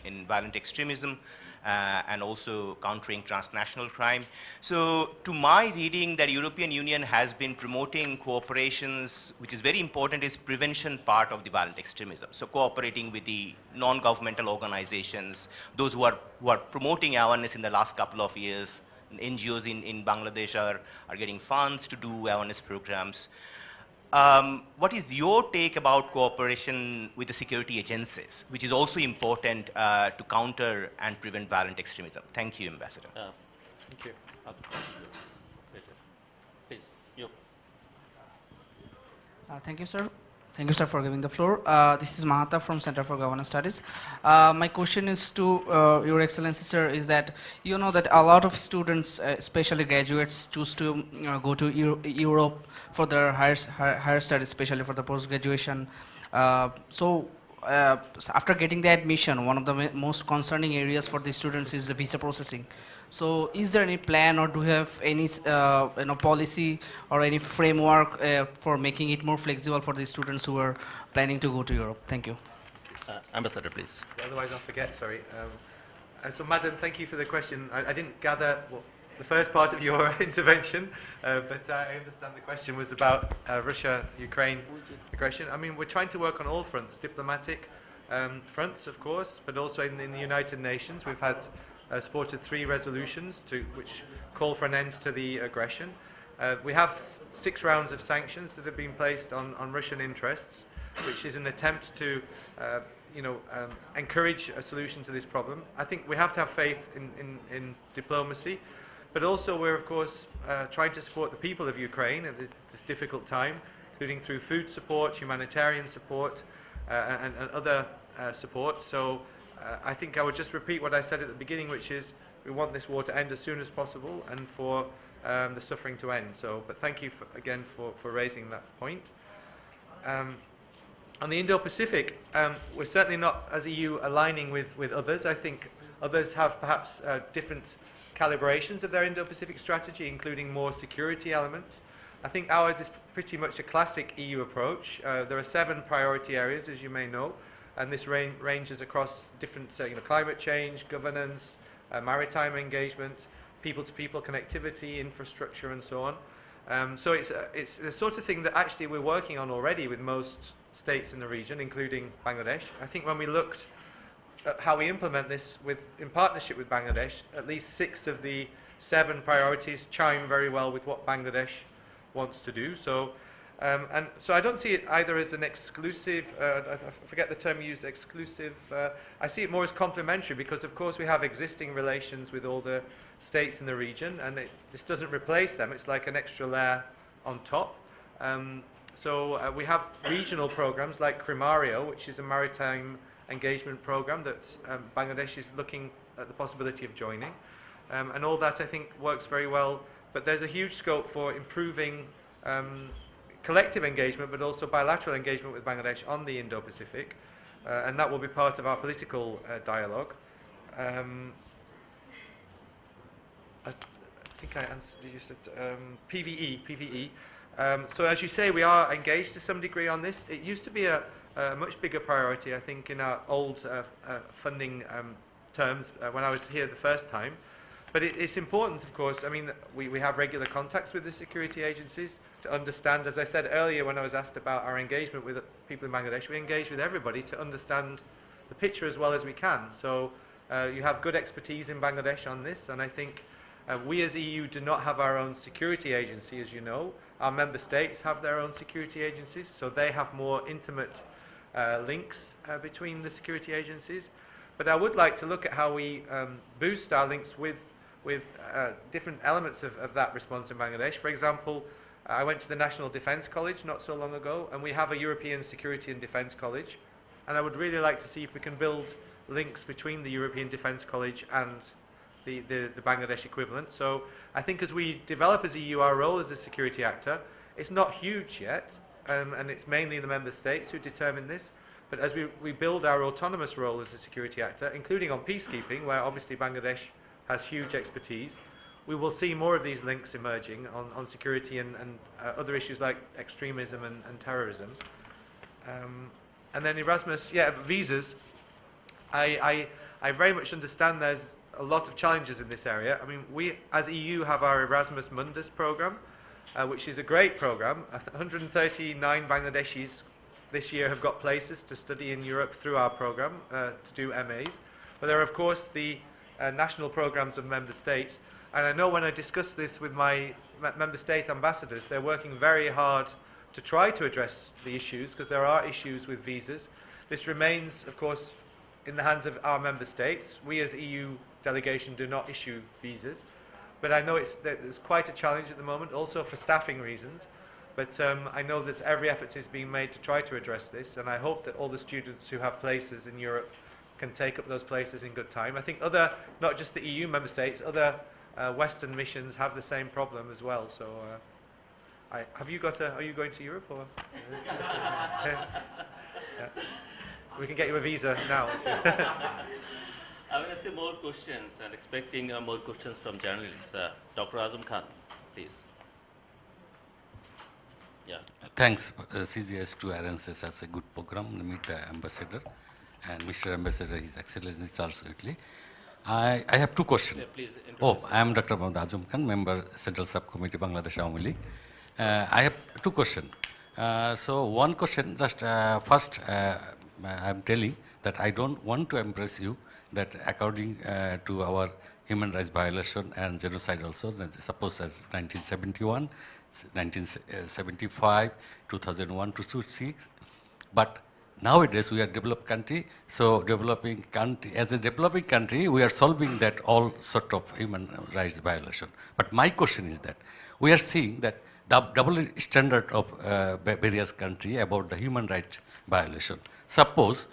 in violent extremism and also countering transnational crime. So to my reading, that European Union has been promoting cooperations, which is very important, is prevention part of the violent extremism. So cooperating with the non-governmental organizations, those who are promoting awareness in the last couple of years. NGOs in Bangladesh are getting funds to do awareness programs. What is your take about cooperation with the security agencies, which is also important to counter and prevent violent extremism? Thank you, Ambassador. Thank you. Please, you. Thank you, sir. Thank you, sir, for giving the floor. This is Mahata from Center for Governance Studies. My question is to Your Excellency, sir, is that you know that a lot of students, especially graduates, choose to go to Europe for their higher studies, especially for the post-graduation. So after getting the admission, one of the most concerning areas for the students is the visa processing. So is there any plan, or do you have any policy or any framework for making it more flexible for the students who are planning to go to Europe? Thank you. Ambassador, please. Otherwise I'll forget, sorry. So Madam, thank you for the question. I didn't gather the first part of your intervention, but I understand the question was about Russia-Ukraine aggression. I mean, we're trying to work on all fronts, diplomatic fronts, of course, but also in the United Nations. We've had supported 3 resolutions which call for an end to the aggression. We have 6 rounds of sanctions that have been placed on Russian interests, which is an attempt to encourage a solution to this problem. I think we have to have faith in diplomacy, but also we're, of course, trying to support the people of Ukraine at this difficult time, including through food support, humanitarian support, and other support. So I think I would just repeat what I said at the beginning, which is we want this war to end as soon as possible and for the suffering to end. So, but thank you again for raising that point. On the Indo-Pacific, we're certainly not, as EU, aligning with others. I think others have perhaps different calibrations of their Indo-Pacific strategy, including more security elements. I think ours is pretty much a classic EU approach. There are 7 priority areas, as you may know. and this ranges across different climate change, governance, maritime engagement, people-to-people connectivity, infrastructure, and so on. So it's the sort of thing that actually we're working on already with most states in the region, including Bangladesh. I think when we looked at how we implement this in partnership with Bangladesh, at least 6 of the 7 priorities chime very well with what Bangladesh wants to do. So, and so I don't see it either as an exclusive, I forget the term used, exclusive. I see it more as complementary, because of course we have existing relations with all the states in the region, and this doesn't replace them. It's like an extra layer on top. So we have regional programs like Crimario, which is a maritime engagement program that Bangladesh is looking at the possibility of joining. And all that, I think, works very well. But there's a huge scope for improving collective engagement, but also bilateral engagement with Bangladesh on the Indo-Pacific. And that will be part of our political dialogue. I think I answered, you said PVE. So as you say, we are engaged to some degree on this. It used to be a much bigger priority, I think, in our old funding terms when I was here the first time. But it's important, of course. I mean, we have regular contacts with the security agencies to understand, as I said earlier when I was asked about our engagement with people in Bangladesh, we engage with everybody to understand the picture as well as we can. So you have good expertise in Bangladesh on this, and I think we as EU do not have our own security agency, as you know. Our member states have their own security agencies, so they have more intimate links between the security agencies. But I would like to look at how we boost our links with different elements of that response in Bangladesh. For example, I went to the National Defence College not so long ago, and we have a European Security and Defence College. And I would really like to see if we can build links between the European Defence College and the Bangladesh equivalent. So I think as we develop as EU our role as a security actor, it's not huge yet, and it's mainly the member states who determine this. But as we build our autonomous role as a security actor, including on peacekeeping, where obviously Bangladesh has huge expertise, we will see more of these links emerging on security and other issues like extremism and terrorism. And then Erasmus, yeah, visas. I very much understand there's a lot of challenges in this area. I mean, we as EU have our Erasmus Mundus program, which is a great program. 139 Bangladeshis this year have got places to study in Europe through our program to do MAs. But there are, of course, the national programs of member states. And I know when I discuss this with my member state ambassadors, they're working very hard to try to address the issues, because there are issues with visas. This remains, of course, in the hands of our member states. We as EU delegation do not issue visas. But I know there's quite a challenge at the moment, also for staffing reasons. But I know that every effort is being made to try to address this, and I hope that all the students who have places in Europe can take up those places in good time. I think not just the EU member states, other Western missions have the same problem as well. So, are you going to Europe or? Yeah. We can get you a visa now. I will say more questions and expecting more questions from journalists. Dr. Azam Khan, please. Yeah. Thanks, CGS, to arrange this as a good program to meet the ambassador and Mr. Ambassador, His Excellency Charles Whitley. I have 2 questions. Yeah, please I am Dr. Mohammad Azam Khan, member Central Subcommittee Bangladesh Awami League. I have 2 questions. So one question, just first, I am telling that I don't want to impress you that according to our human rights violation and genocide also, suppose as 1971, 1975, 2001 to 2006, but nowadays we are a developed country, so as a developing country, we are solving that all sort of human rights violation. But my question is that we are seeing that double standard of various countries about the human rights violation. Suppose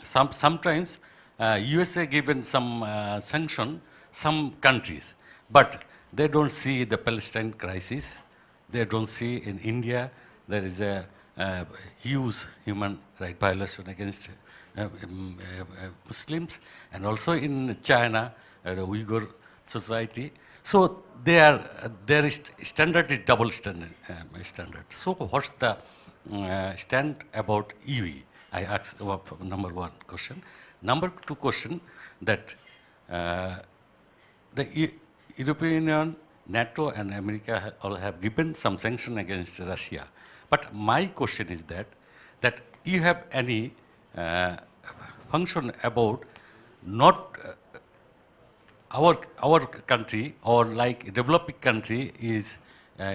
sometimes USA given some sanction some countries, but they don't see the Palestine crisis. They don't see in India there is a huge human rights violation against Muslims, and also in China, the Uyghur society. So their standard is double standard. So what's the stand about EU? I ask number one question. Number two question, that the European Union, NATO and America all have given some sanction against Russia. But my question is that you have any function about not our country or like developing country is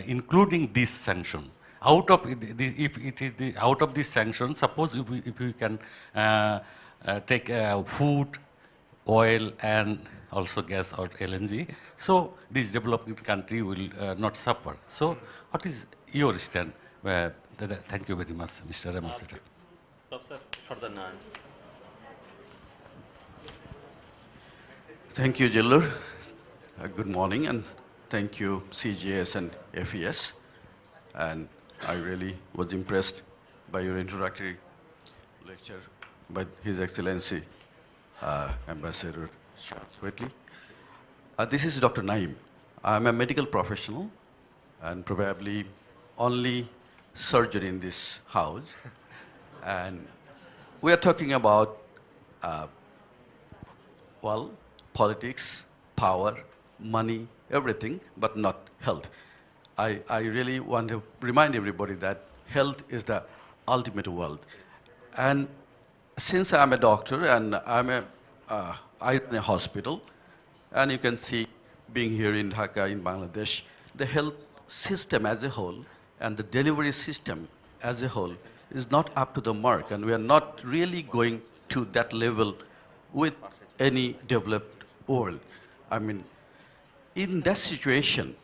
including this sanction. Out of if it is out of this sanction, suppose if we can take food, oil and also gas or LNG, so this developing country will not suffer. So what is your stand? Thank you very much, Mr. Ambassador. Professor Ferdinand. Thank you, Jillur. Good morning, and thank you, CGS and FES. And I really was impressed by your introductory lecture by His Excellency, Ambassador Charles Whitley. This is Dr. Naeem. I'm a medical professional and probably only surgeon in this house. And we are talking about, well, politics, power, money, everything, but not health. I really want to remind everybody that health is the ultimate wealth. And since I'm a doctor and I run a hospital, and you can see, being here in Dhaka, in Bangladesh, the health system as a whole and the delivery system as a whole is not up to the mark, and we are not really going to that level with any developed world. I mean, in that situation,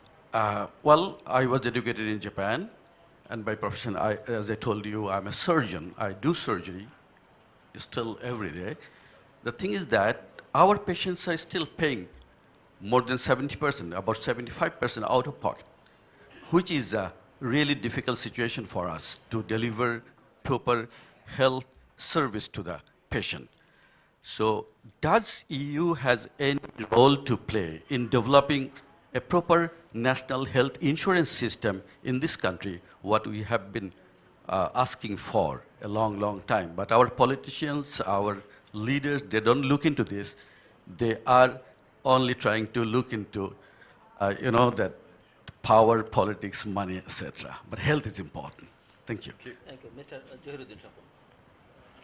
well, I was educated in Japan, and by profession, as I told you, I'm a surgeon. I do surgery still every day. The thing is that our patients are still paying more than 70%, about 75% out of pocket, which is a really difficult situation for us to deliver proper health service to the patient. So does EU has any role to play in developing a proper national health insurance system in this country, what we have been asking for a long, long time? But our politicians, our leaders, they don't look into this. They are only trying to look into, that power, politics, money, etc. But health is important. Thank you. Thank you. Mr. Johiruddin Shapon.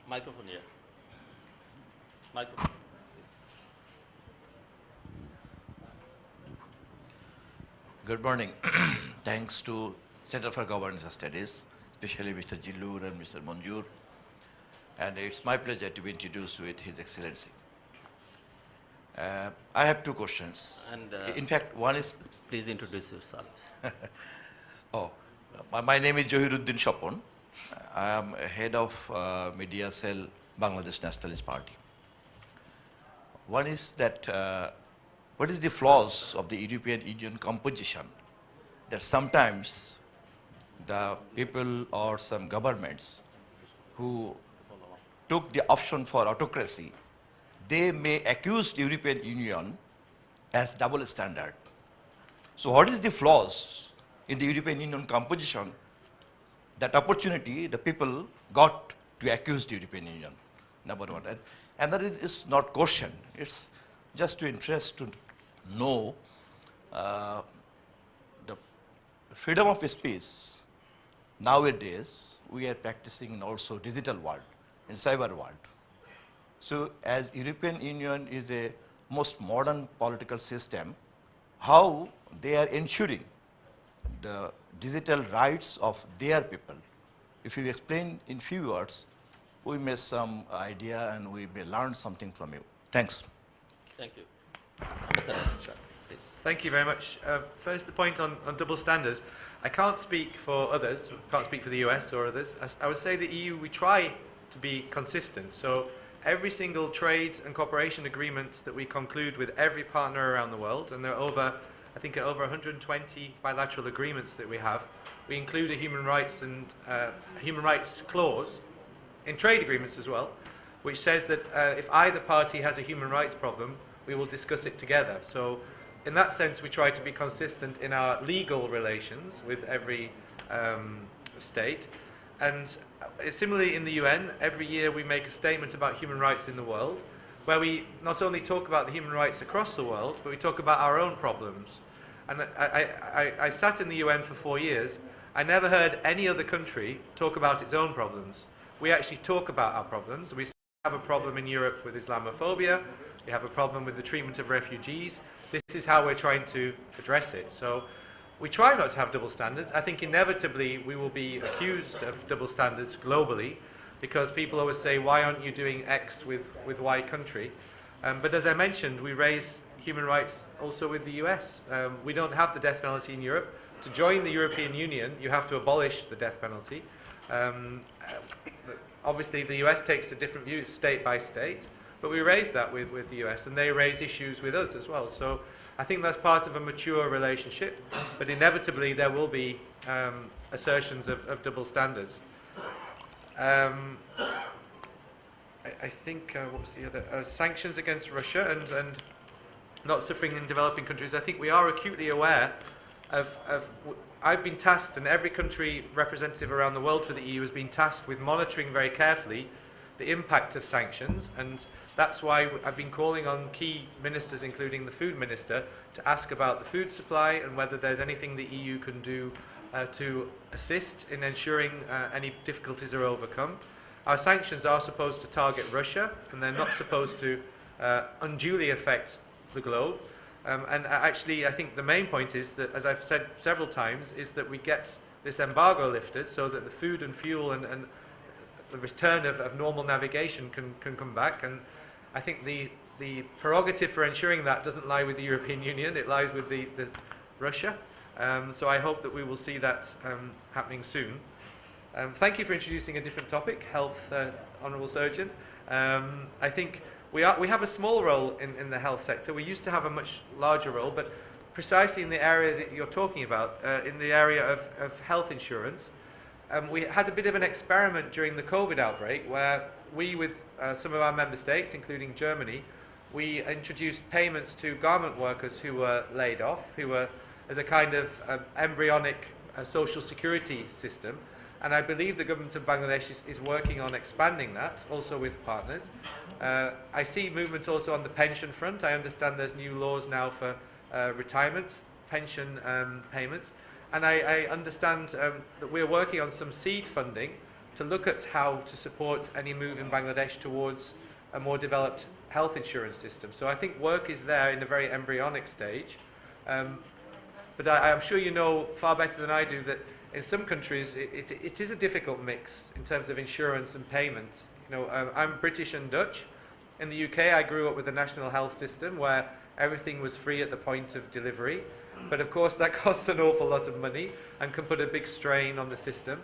Microphone here. Microphone, please. Good morning. Thanks to Center for Governance Studies, especially Mr. Jillur and Mr. Manjur. And it's my pleasure to be introduced with His Excellency. I have two questions. And in fact, one is... Please introduce yourself. My name is Johiruddin Shapon. I am head of Media Cell, Bangladesh Nationalist Party. One is that what is the flaws of the European Union composition, that sometimes the people or some governments who took the option for autocracy, they may accuse the European Union as double standard. So what is the flaws in the European Union composition? That opportunity the people got to accuse the European Union, number one. And that is not question, it's just to interest to know the freedom of speech. Nowadays, we are practicing in also digital world, in cyber world. So as European Union is a most modern political system, how they are ensuring the digital rights of their people? If you explain in few words, we may some idea and we may learn something from you. Thanks. Thank you. Ambassador, please. Thank you very much. First, the point on double standards. I can't speak for others, can't speak for the US or others. I would say the EU, we try to be consistent. So every single trade and cooperation agreement that we conclude with every partner around the world, and there are over, I think, over 120 bilateral agreements that we have, we include a human rights clause in trade agreements as well, which says that if either party has a human rights problem, we will discuss it together. So in that sense, we try to be consistent in our legal relations with every state. And similarly in the UN, every year we make a statement about human rights in the world, where we not only talk about the human rights across the world, but we talk about our own problems. And I sat in the UN for 4 years. I never heard any other country talk about its own problems. We actually talk about our problems. We have a problem in Europe with Islamophobia. We have a problem with the treatment of refugees. This is how we're trying to address it. So we try not to have double standards. I think inevitably we will be accused of double standards globally, because people always say, why aren't you doing X with Y country? But as I mentioned, we raise human rights also with the US. We don't have the death penalty in Europe. To join the European Union, you have to abolish the death penalty. Obviously, the US takes a different view, state by state, but we raise that with the US, and they raise issues with us as well. So I think that's part of a mature relationship, but inevitably there will be assertions of double standards. I think, what was the other? Sanctions against Russia and not suffering in developing countries. I think we are acutely aware I've been tasked, and every country representative around the world for the EU has been tasked with monitoring very carefully the impact of sanctions, and that's why I've been calling on key ministers, including the food minister, to ask about the food supply and whether there's anything the EU can do to assist in ensuring any difficulties are overcome. Our sanctions are supposed to target Russia, and they're not supposed to unduly affect the globe. And actually, I think the main point is that, as I've said several times, is that we get this embargo lifted so that the food and fuel and the return of normal navigation can come back. And I think the prerogative for ensuring that doesn't lie with the European Union, it lies with the Russia. So I hope that we will see that happening soon. Thank you for introducing a different topic, health, Honourable Surgeon. I think we have a small role in the health sector. We used to have a much larger role, but precisely in the area that you're talking about, in the area of health insurance, we had a bit of an experiment during the COVID outbreak where we, with some of our member states, including Germany, we introduced payments to garment workers who were laid off, who were as a kind of embryonic social security system. And I believe the government of Bangladesh is working on expanding that, also with partners. I see movement also on the pension front. I understand there's new laws now for retirement pension payments. And I understand that we're working on some seed funding to look at how to support any move in Bangladesh towards a more developed health insurance system. So I think work is there in a very embryonic stage. But I'm sure you know far better than I do that in some countries it is a difficult mix in terms of insurance and payment. You know, I'm British and Dutch. In the UK, I grew up with a national health system where everything was free at the point of delivery. But of course, that costs an awful lot of money and can put a big strain on the system.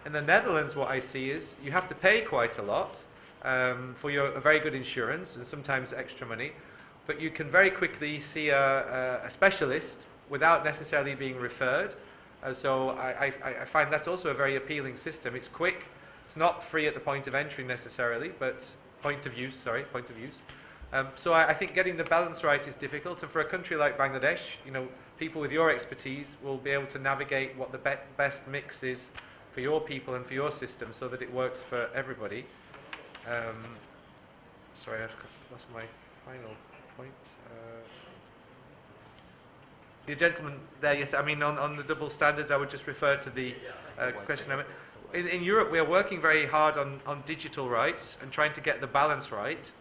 In the Netherlands, what I see is you have to pay quite a lot for a very good insurance and sometimes extra money. But you can very quickly see a specialist without necessarily being referred. So I find that's also a very appealing system. It's quick. It's not free at the point of entry necessarily, but point of use. So I think getting the balance right is difficult. And for a country like Bangladesh, you know, people with your expertise will be able to navigate what the best mix is for your people and for your system so that it works for everybody. Sorry, I've lost my final point. The gentleman there, yes, I mean, on the double standards, I would just refer to the question. In Europe, we are working very hard on digital rights and trying to get the balance right.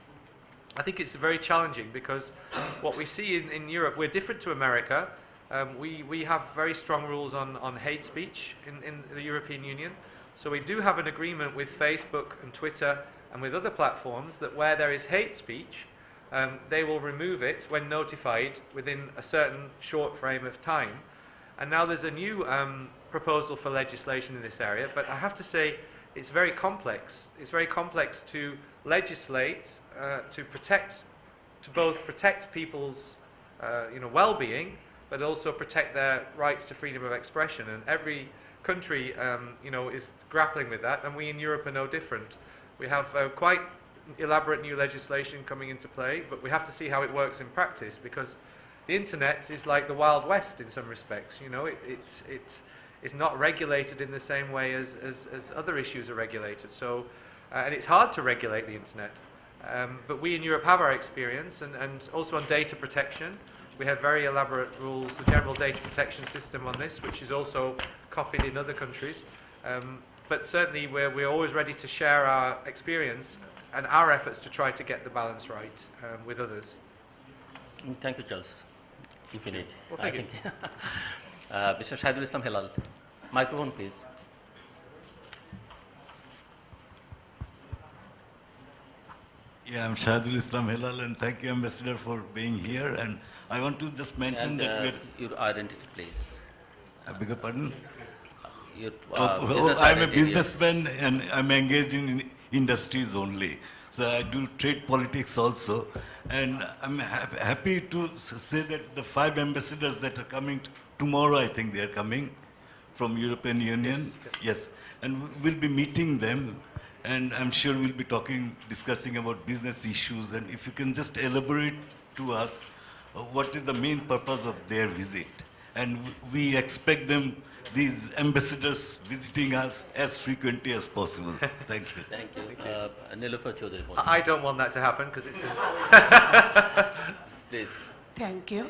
I think it's very challenging because what we see in Europe, we're different to America. We have very strong rules on hate speech in the European Union. So we do have an agreement with Facebook and Twitter and with other platforms that where there is hate speech, they will remove it when notified within a certain short frame of time. And now there's a new proposal for legislation in this area, but I have to say it's very complex. It's very complex to legislate to both protect people's well-being, but also protect their rights to freedom of expression. And every country is grappling with that, and we in Europe are no different. We have quite elaborate new legislation coming into play, but we have to see how it works in practice, because the internet is like the Wild West in some respects. You know, is not regulated in the same way as other issues are regulated. So, and it's hard to regulate the internet. But we in Europe have our experience, and also on data protection. We have very elaborate rules, the general data protection system on this, which is also copied in other countries. But certainly we're always ready to share our experience and our efforts to try to get the balance right with others. Thank you, Charles. If you need. Well, thank you. Mr. Shahidul Islam Hilal. Microphone, please. Yeah, I'm Shahidul Islam Hilal, and thank you, Ambassador, for being here. And I want to just mention that we're... Your identity, please. I beg your pardon? Your, I'm a businessman, and I'm engaged in industries only. So I do trade politics also. And I'm happy to say that the 5 ambassadors that are coming tomorrow, I think they are coming from European Union. Yes. And we'll be meeting them. And I'm sure we'll be discussing about business issues. And if you can just elaborate to us what is the main purpose of their visit. And we expect them, these ambassadors, visiting us as frequently as possible. Thank you. Thank you. Nilofer Chaudhary. I don't want that to happen because it's a... Please. Thank you.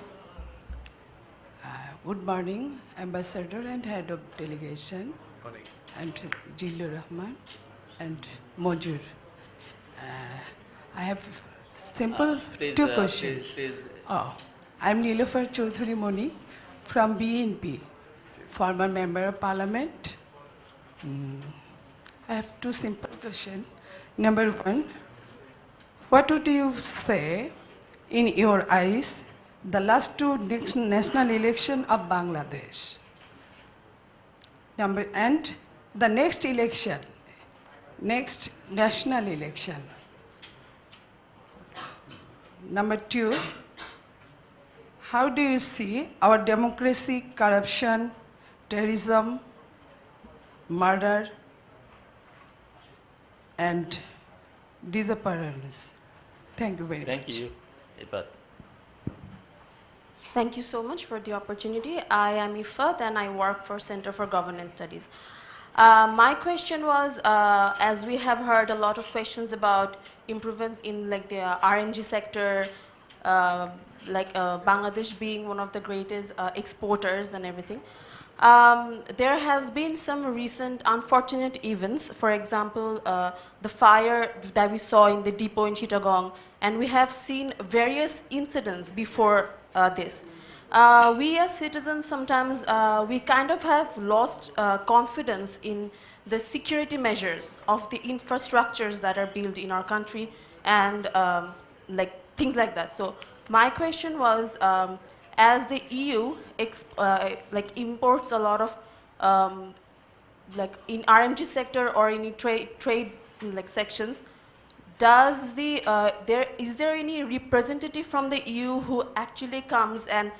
Good morning, Ambassador and Head of Delegation. Morning. And Jilur Rahman and Mojur. I have simple two questions. Please. Oh, I'm Nilofer Chaudhary Moni from BNP, former Member of Parliament. I have two simple questions. Number one, what would you say, in your eyes, the last 2 national elections of Bangladesh? And the next election, next national election. Number 2, how do you see our democracy, corruption, terrorism, murder, and disappearance? Thank you very much. Thank you. Ifat. Thank you so much for the opportunity. I am Ifat and I work for Center for Governance Studies. My question was, as we have heard a lot of questions about improvements in like the RNG sector, Bangladesh being one of the greatest exporters and everything. There has been some recent unfortunate events. For example, the fire that we saw in the depot in Chittagong, and we have seen various incidents before this. We as citizens sometimes, we kind of have lost confidence in the security measures of the infrastructures that are built in our country and like things like that. So my question was, as the EU imports a lot of in RMG sector or in trade sections, is there any representative from the EU who actually comes and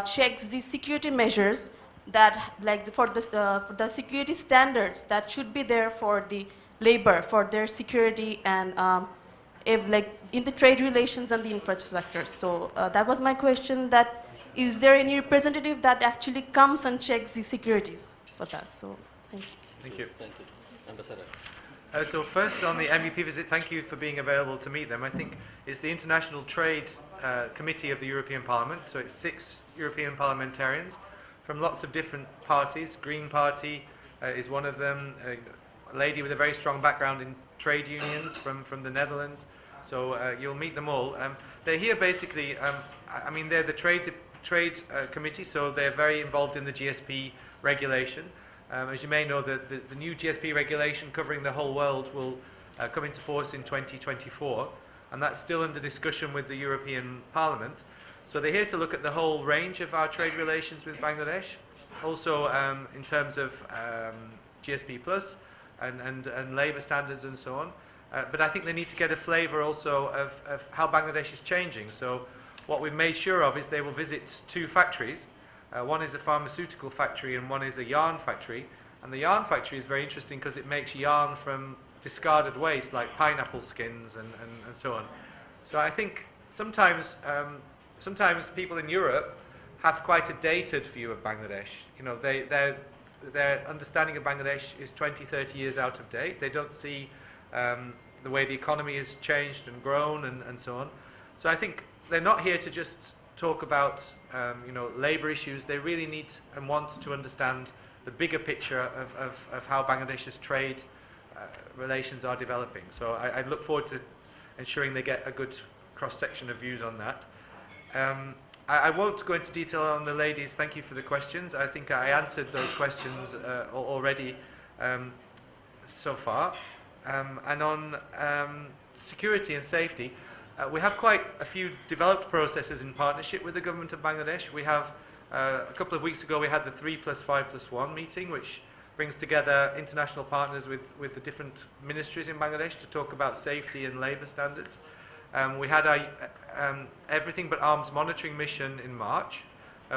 checks the security measures that for the security standards that should be there for the labor, for their security and in the trade relations and the infrastructure? So that was my question, that is there any representative that actually comes and checks the securities for that? So thank you. Thank you. Thank you. Ambassador. So first on the MEP visit, thank you for being available to meet them. I think it's the International Trade Committee of the European Parliament, so it's 6 European parliamentarians from lots of different parties. Green Party is one of them, a lady with a very strong background in trade unions from the Netherlands. So you'll meet them all. They're here basically, I mean, they're the trade committee, so they're very involved in the GSP regulation. As you may know, the new GSP regulation covering the whole world will come into force in 2024, and that's still under discussion with the European Parliament. So they're here to look at the whole range of our trade relations with Bangladesh, also in terms of GSP Plus and labour standards and so on. But I think they need to get a flavour also of how Bangladesh is changing. So what we've made sure of is they will visit 2 factories. One is a pharmaceutical factory and one is a yarn factory. And the yarn factory is very interesting because it makes yarn from discarded waste like pineapple skins and so on. So I think sometimes people in Europe have quite a dated view of Bangladesh. You know, they're their understanding of Bangladesh is 20, 30 years out of date. They don't see the way the economy has changed and grown and so on. So I think they're not here to just talk about labour issues. They really need and want to understand the bigger picture of how Bangladesh's trade relations are developing. So I look forward to ensuring they get a good cross-section of views on that. I won't go into detail on the ladies. Thank you for the questions. I think I answered those questions already so far. And on security and safety, we have quite a few developed processes in partnership with the government of Bangladesh. We have, a couple of weeks ago, we had the 3+5+1 meeting, which brings together international partners with the different ministries in Bangladesh to talk about safety and labour standards. We had a everything but arms monitoring mission in March,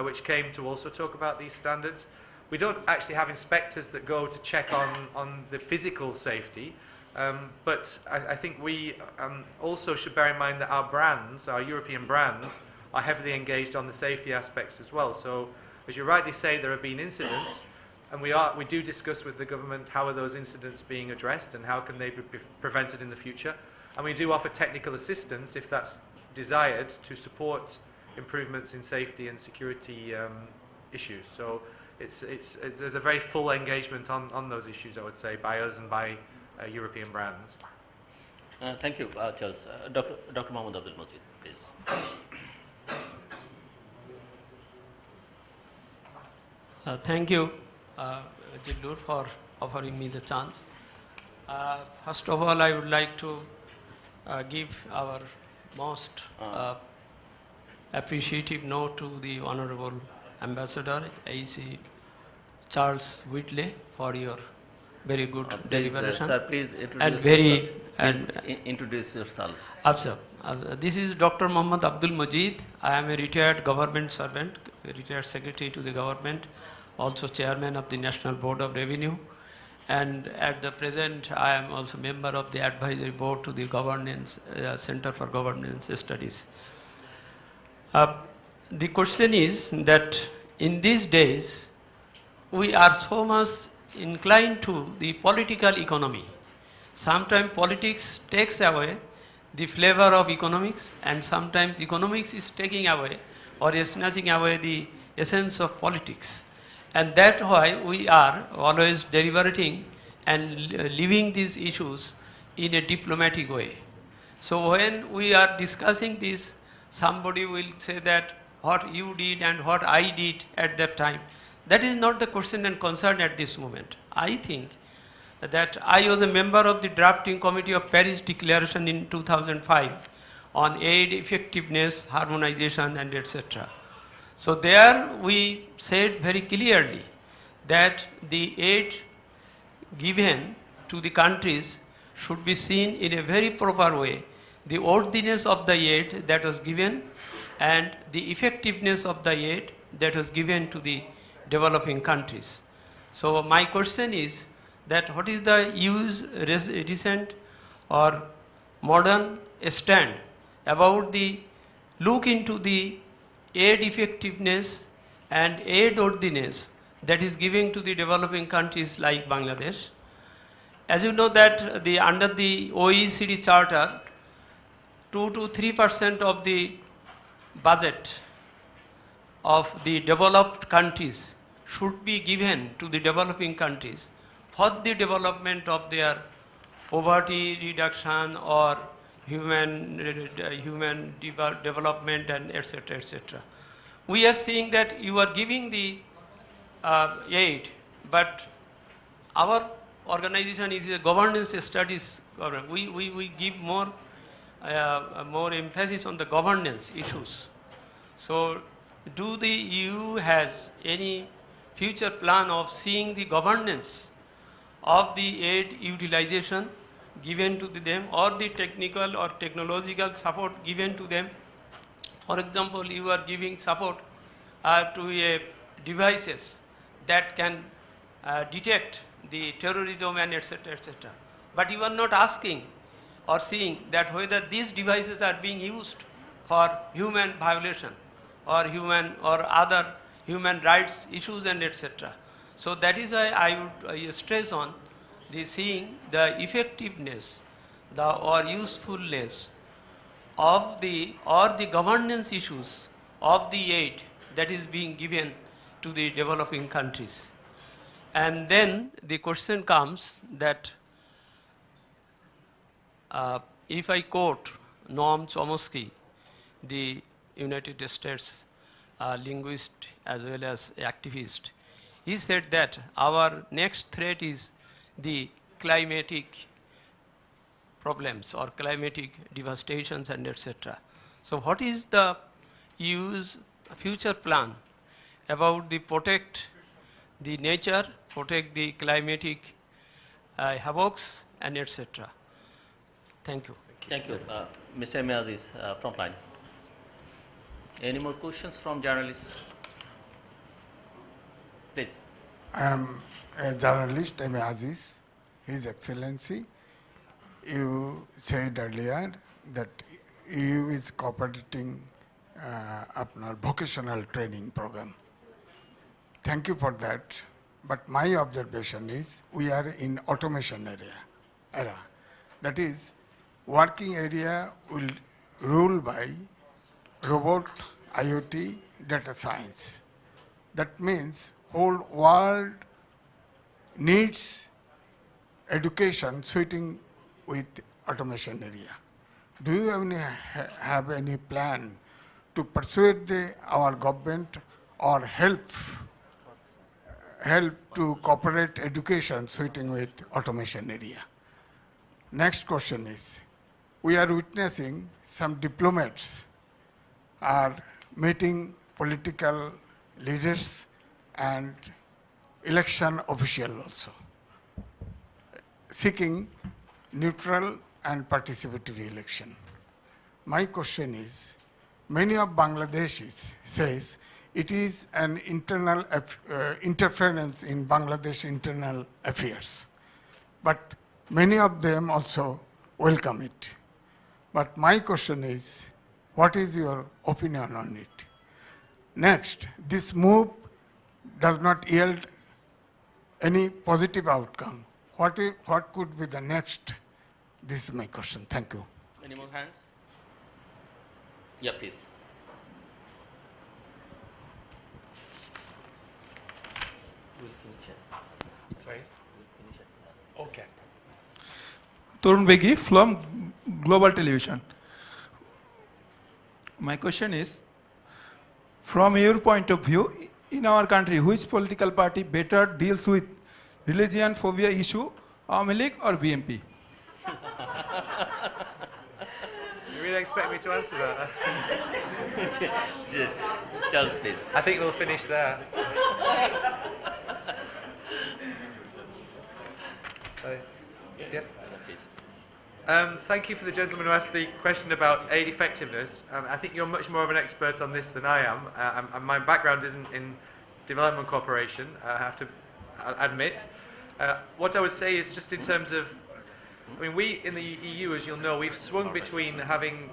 which came to also talk about these standards. We don't actually have inspectors that go to check on the physical safety, but I think we also should bear in mind that our brands, our European brands, are heavily engaged on the safety aspects as well. So, as you rightly say, there have been incidents, and we do discuss with the government how are those incidents being addressed and how can they be prevented in the future. And we do offer technical assistance if that's desired to support improvements in safety and security issues. So there's a very full engagement on those issues, I would say, by us and by European brands. Thank you, Charles. Dr. Mohammed Abdul Majid, please. Thank you, Jillur, for offering me the chance. First of all, I would like to give our most appreciative note to the Honorable Ambassador A.C. Charles Whitley for your very good deliberation. Sir, please introduce and very introduce yourself. This is Dr. Mohammed Abdul Majid. I am a retired government servant, a retired secretary to the government, also chairman of the National Board of Revenue. And at the present, I am also member of the advisory board to the Governance Center for Governance Studies. The question is that in these days, we are so much inclined to the political economy. Sometimes politics takes away the flavor of economics, and sometimes economics is taking away or is snatching away the essence of politics. And that's why we are always deliberating and leaving these issues in a diplomatic way. So when we are discussing this, somebody will say that what you did and what I did at that time. That is not the question and concern at this moment. I think that I was a member of the drafting committee of Paris Declaration in 2005 on aid effectiveness, harmonization, and etc. So there we said very clearly that the aid given to the countries should be seen in a very proper way. The worthiness of the aid that was given and the effectiveness of the aid that was given to the developing countries. So my question is that what is the recent or modern stand about the look into the aid effectiveness and aid worthiness that is given to the developing countries like Bangladesh. As you know that under the OECD Charter, 2 to 3% of the budget of the developed countries should be given to the developing countries for the development of their poverty reduction or human development and etc. etc. We are seeing that you are giving the aid, but our organization is a governance studies. We give more emphasis on the governance issues. So, do the EU has any future plan of seeing the governance of the aid utilization given to them or the technical or technological support given to them? For example, you are giving support to devices that can detect the terrorism and etc. etc. But you are not asking or seeing that whether these devices are being used for human violation or other human rights issues and etc. So that is why I would stress on the seeing the effectiveness or usefulness of the governance issues of the aid that is being given to the developing countries. And then the question comes that if I quote Noam Chomsky, the United States linguist as well as activist, he said that our next threat is the climatic problems or climatic devastations and etc. So what is the EU's future plan about the protect the nature, protect the climatic havocs and etc. Thank you. Thank you. Mr. M. Aziz, frontline. Any more questions from journalists? Please. I am a journalist, M. Aziz. His Excellency, you said earlier that EU is cooperating upon vocational training program. Thank you for that. But my observation is we are in automation era. That is, working area will rule by robot, IoT, data science. That means whole world needs education suiting with automation area. Do you have any plan to persuade our government or help to cooperate education suiting with automation area? Next question is, we are witnessing some diplomats are meeting political leaders and election officials also, seeking neutral and participatory election. My question is, many of Bangladeshis says it is an internal interference in Bangladesh internal affairs, but many of them also welcome it. But my question is, what is your opinion on it? Next, this move does not yield any positive outcome. What could be the next? This is my question. Thank you. Any more hands? Yeah, please. We'll finish it. Sorry? We'll finish it. Okay. Torun Begi from Global Television. My question is, from your point of view, in our country, which political party better deals with religion phobia issue, Awami League or BNP? You really expect me to answer that? Charles, please. I think we'll finish there. Thank you for the gentleman who asked the question about aid effectiveness. I think you're much more of an expert on this than I am. My background isn't in development cooperation, I have to admit. What I would say is just in terms of, I mean, we in the EU, as you'll know, we've swung between having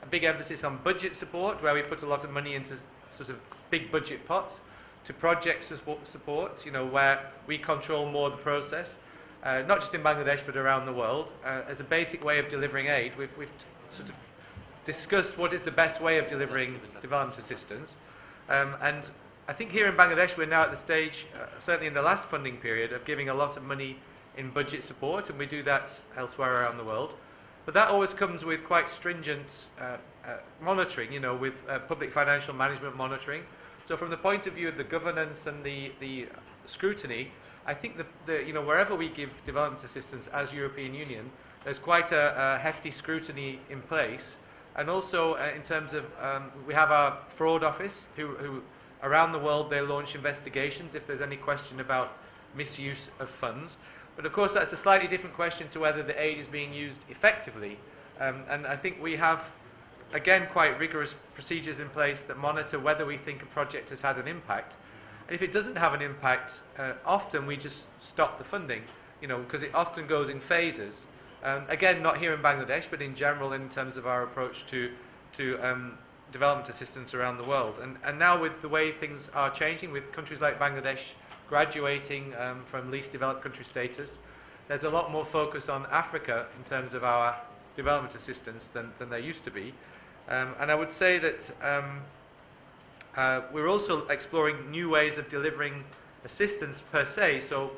a big emphasis on budget support, where we put a lot of money into sort of big budget pots, to project support, you know, where we control more the process. Not just in Bangladesh, but around the world. As a basic way of delivering aid, we've sort of discussed what is the best way of delivering development assistance. And I think here in Bangladesh, we're now at the stage, certainly in the last funding period, of giving a lot of money in budget support, and we do that elsewhere around the world. But that always comes with quite stringent monitoring, you know, with public financial management monitoring. So from the point of view of the governance and the scrutiny, I think you know, wherever we give development assistance as European Union, there's quite a hefty scrutiny in place. And also in terms of, we have our fraud office who around the world, they launch investigations if there's any question about misuse of funds. But of course, that's a slightly different question to whether the aid is being used effectively. And I think we have, again, quite rigorous procedures in place that monitor whether we think a project has had an impact. And if it doesn't have an impact, often we just stop the funding, you know, because it often goes in phases. Again, not here in Bangladesh, but in general in terms of our approach to development assistance around the world. And now with the way things are changing, with countries like Bangladesh graduating from least developed country status. There's a lot more focus on Africa in terms of our development assistance than there used to be. And I would say that we're also exploring new ways of delivering assistance per se. So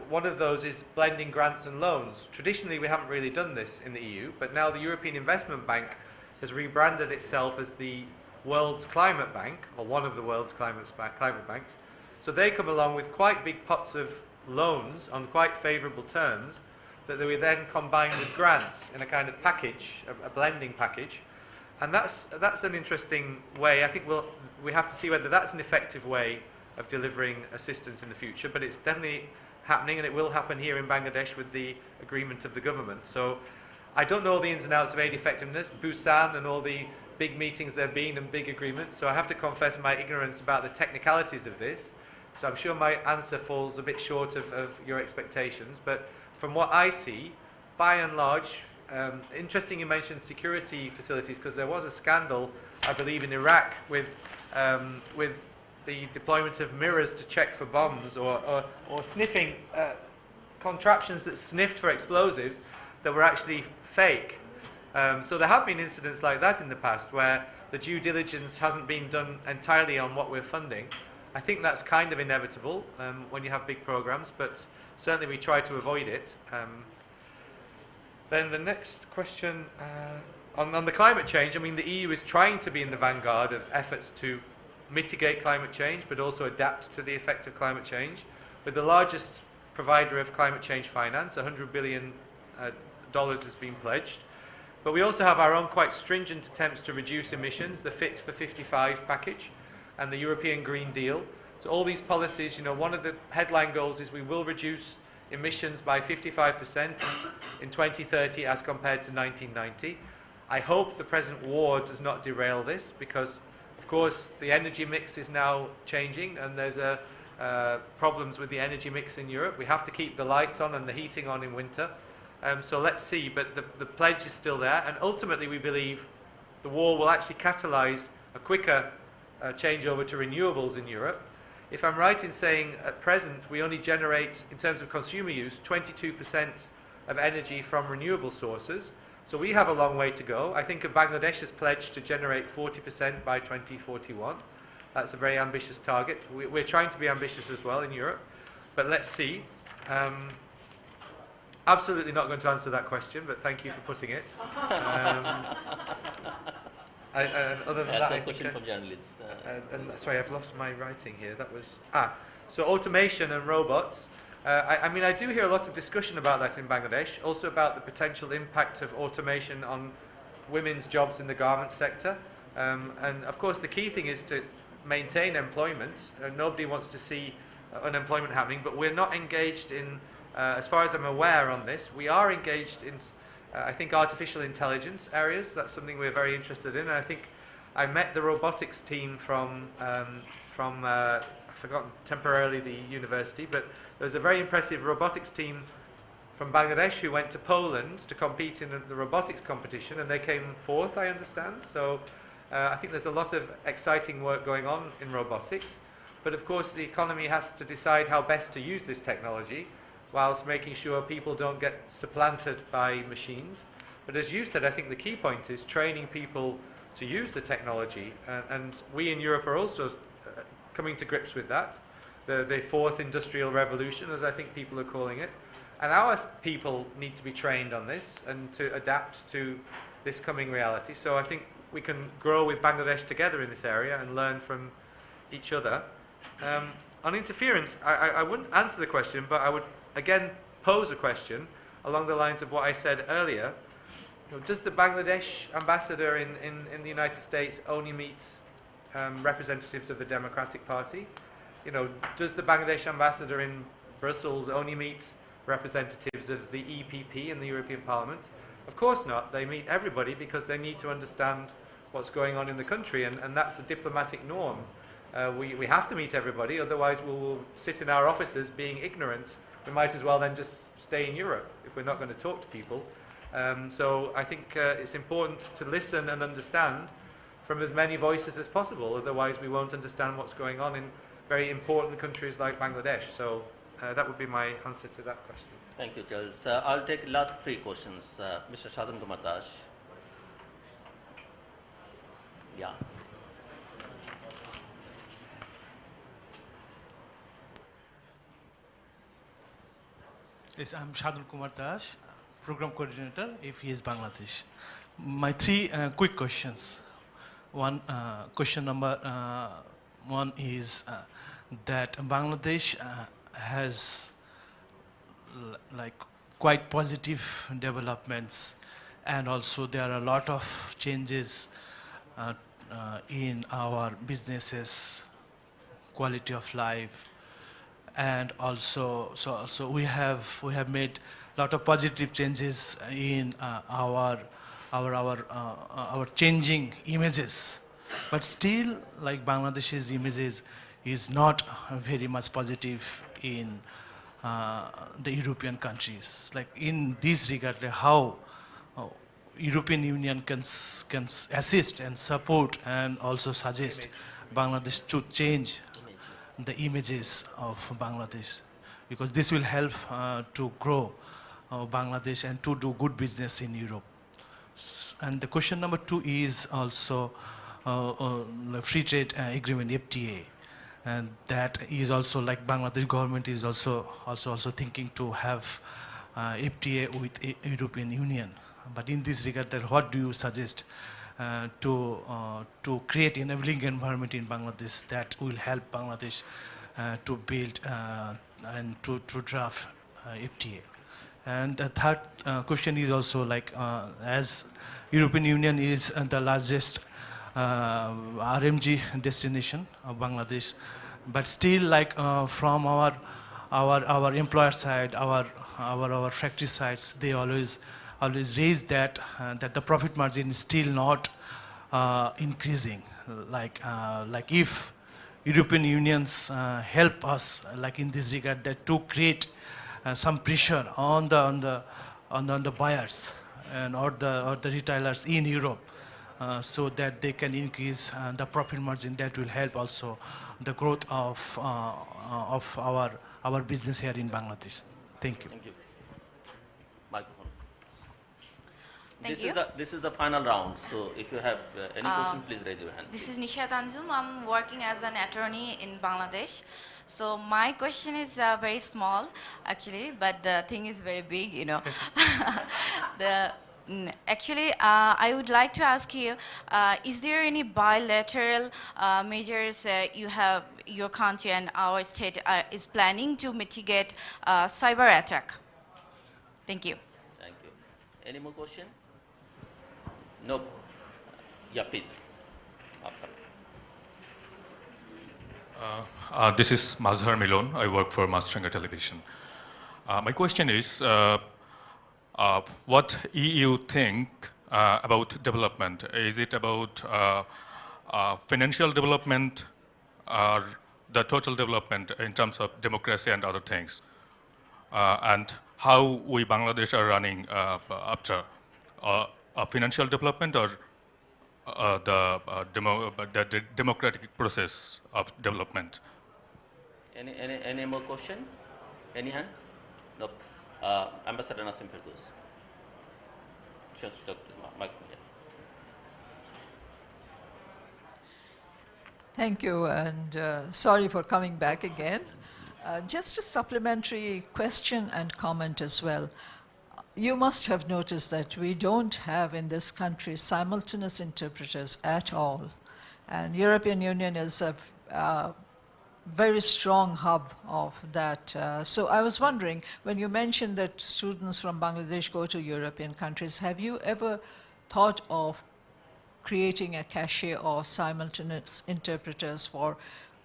one of those is blending grants and loans. Traditionally, we haven't really done this in the EU, but now the European Investment Bank has rebranded itself as the world's climate bank, or one of the world's climate banks. So they come along with quite big pots of loans on quite favourable terms that we then combine with grants in a kind of package, a blending package. And that's an interesting way. I think we have to see whether that's an effective way of delivering assistance in the future, but it's definitely happening, and it will happen here in Bangladesh with the agreement of the government. So I don't know the ins and outs of aid effectiveness, Busan and all the big meetings there have been and big agreements, so I have to confess my ignorance about the technicalities of this. So I'm sure my answer falls a bit short of your expectations, but from what I see, by and large, interesting you mentioned security facilities, because there was a scandal, I believe, in Iraq with the deployment of mirrors to check for bombs, or sniffing contraptions that sniffed for explosives that were actually fake. So there have been incidents like that in the past where the due diligence hasn't been done entirely on what we're funding. I think that's kind of inevitable when you have big programs, but certainly we try to avoid it. Then the next question, on the climate change, I mean, the EU is trying to be in the vanguard of efforts to mitigate climate change, but also adapt to the effect of climate change. With the largest provider of climate change finance, $100 billion has been pledged. But we also have our own quite stringent attempts to reduce emissions, the Fit for 55 package and the European Green Deal. So all these policies, one of the headline goals is we will reduce emissions by 55% in 2030 as compared to 1990. I hope the present war does not derail this, because of course the energy mix is now changing, and there's problems with the energy mix in Europe. We have to keep the lights on and the heating on in winter. So let's see, but the pledge is still there, and ultimately we believe the war will actually catalyse a quicker changeover to renewables in Europe. If I'm right in saying at present we only generate, in terms of consumer use, 22% of energy from renewable sources, so we have a long way to go. I think Bangladesh has pledged to generate 40% by 2041. That's a very ambitious target. We're trying to be ambitious as well in Europe, but let's see. Absolutely not going to answer that question, but thank you for putting it. And other than that, I think, question from journalists. Sorry, I've lost my writing here. That was so automation and robots. I mean, I do hear a lot of discussion about that in Bangladesh. Also about the potential impact of automation on women's jobs in the garment sector. And of course, the key thing is to maintain employment. Nobody wants to see unemployment happening, but we're not engaged in. As far as I'm aware on this, we are engaged in, I think, artificial intelligence areas. That's something we're very interested in. And I think I met the robotics team from I've forgotten temporarily the university, but there was a very impressive robotics team from Bangladesh who went to Poland to compete in the robotics competition, and they came fourth, I understand. So I think there's a lot of exciting work going on in robotics. But of course, the economy has to decide how best to use this technology, whilst making sure people don't get supplanted by machines. But as you said, I think the key point is training people to use the technology, and we in Europe are also coming to grips with that, the fourth industrial revolution, as I think people are calling it. And our people need to be trained on this and to adapt to this coming reality. So I think we can grow with Bangladesh together in this area and learn from each other. On interference, I wouldn't answer the question, but I would again pose a question along the lines of what I said earlier. Does the Bangladesh ambassador in the United States only meet representatives of the Democratic Party? Does the Bangladesh ambassador in Brussels only meet representatives of the EPP in the European Parliament? Of course not. They meet everybody because they need to understand what's going on in the country, and that's a diplomatic norm. We have to meet everybody, otherwise we'll sit in our offices being ignorant. We might as well then just stay in Europe if we're not going to talk to people. So I think it's important to listen and understand from as many voices as possible, otherwise we won't understand what's going on in very important countries like Bangladesh. So that would be my answer to that question. Thank you, Charles. I'll take last three questions. Mr. Sadhan Kumar Das. Yeah. Yes, I'm Sadhan Kumar Das, Program Coordinator, AFES Bangladesh. My three quick questions. One question number one is that Bangladesh has like quite positive developments, and also there are a lot of changes in our businesses, quality of life, and also so we have made a lot of positive changes in our changing images, but still like Bangladesh's images is not very much positive in the European countries. Like in this regard, like how European Union can assist and support and also suggest Bangladesh to change the images of Bangladesh, because this will help to grow Bangladesh and to do good business in Europe. And the question number two is also the free trade agreement, FTA, and that is also like Bangladesh government is also thinking to have FTA with European Union. But in this regard, that what do you suggest to create enabling environment in Bangladesh that will help Bangladesh to build and to draft FTA? And the third question is also like as European Union is the largest RMG destination of Bangladesh, but still like from our employer side, our factory sides, they always raise that that the profit margin is still not increasing. Like if European unions help us like in this regard, that to create some pressure on the buyers and or the retailers in Europe, so that they can increase the profit margin, that will help also the growth of our business here in Bangladesh. Thank you. Thank you. Microphone. Thank you. This is the final round. So if you have any question, please raise your hand. This is Nisha Tanjum. I'm working as an attorney in Bangladesh. So my question is very small, actually, but the thing is very big, you know. Actually, I would like to ask you, is there any bilateral measures your country and our state is planning to mitigate cyber attack? Thank you. Thank you. Any more question? No. Yeah, please. This is Mazhar Milon. I work for Mastranga Television. My question is, what EU think about development? Is it about financial development or the total development in terms of democracy and other things? And how we Bangladesh are running after financial development or the democratic process of development? Any more question? Any hands? No. Ambassador Nasim Firdaus. Thank you, and sorry for coming back again. Just a supplementary question and comment as well. You must have noticed that we don't have in this country simultaneous interpreters at all. And European Union is a very strong hub of that. So I was wondering, when you mentioned that students from Bangladesh go to European countries, have you ever thought of creating a cache of simultaneous interpreters for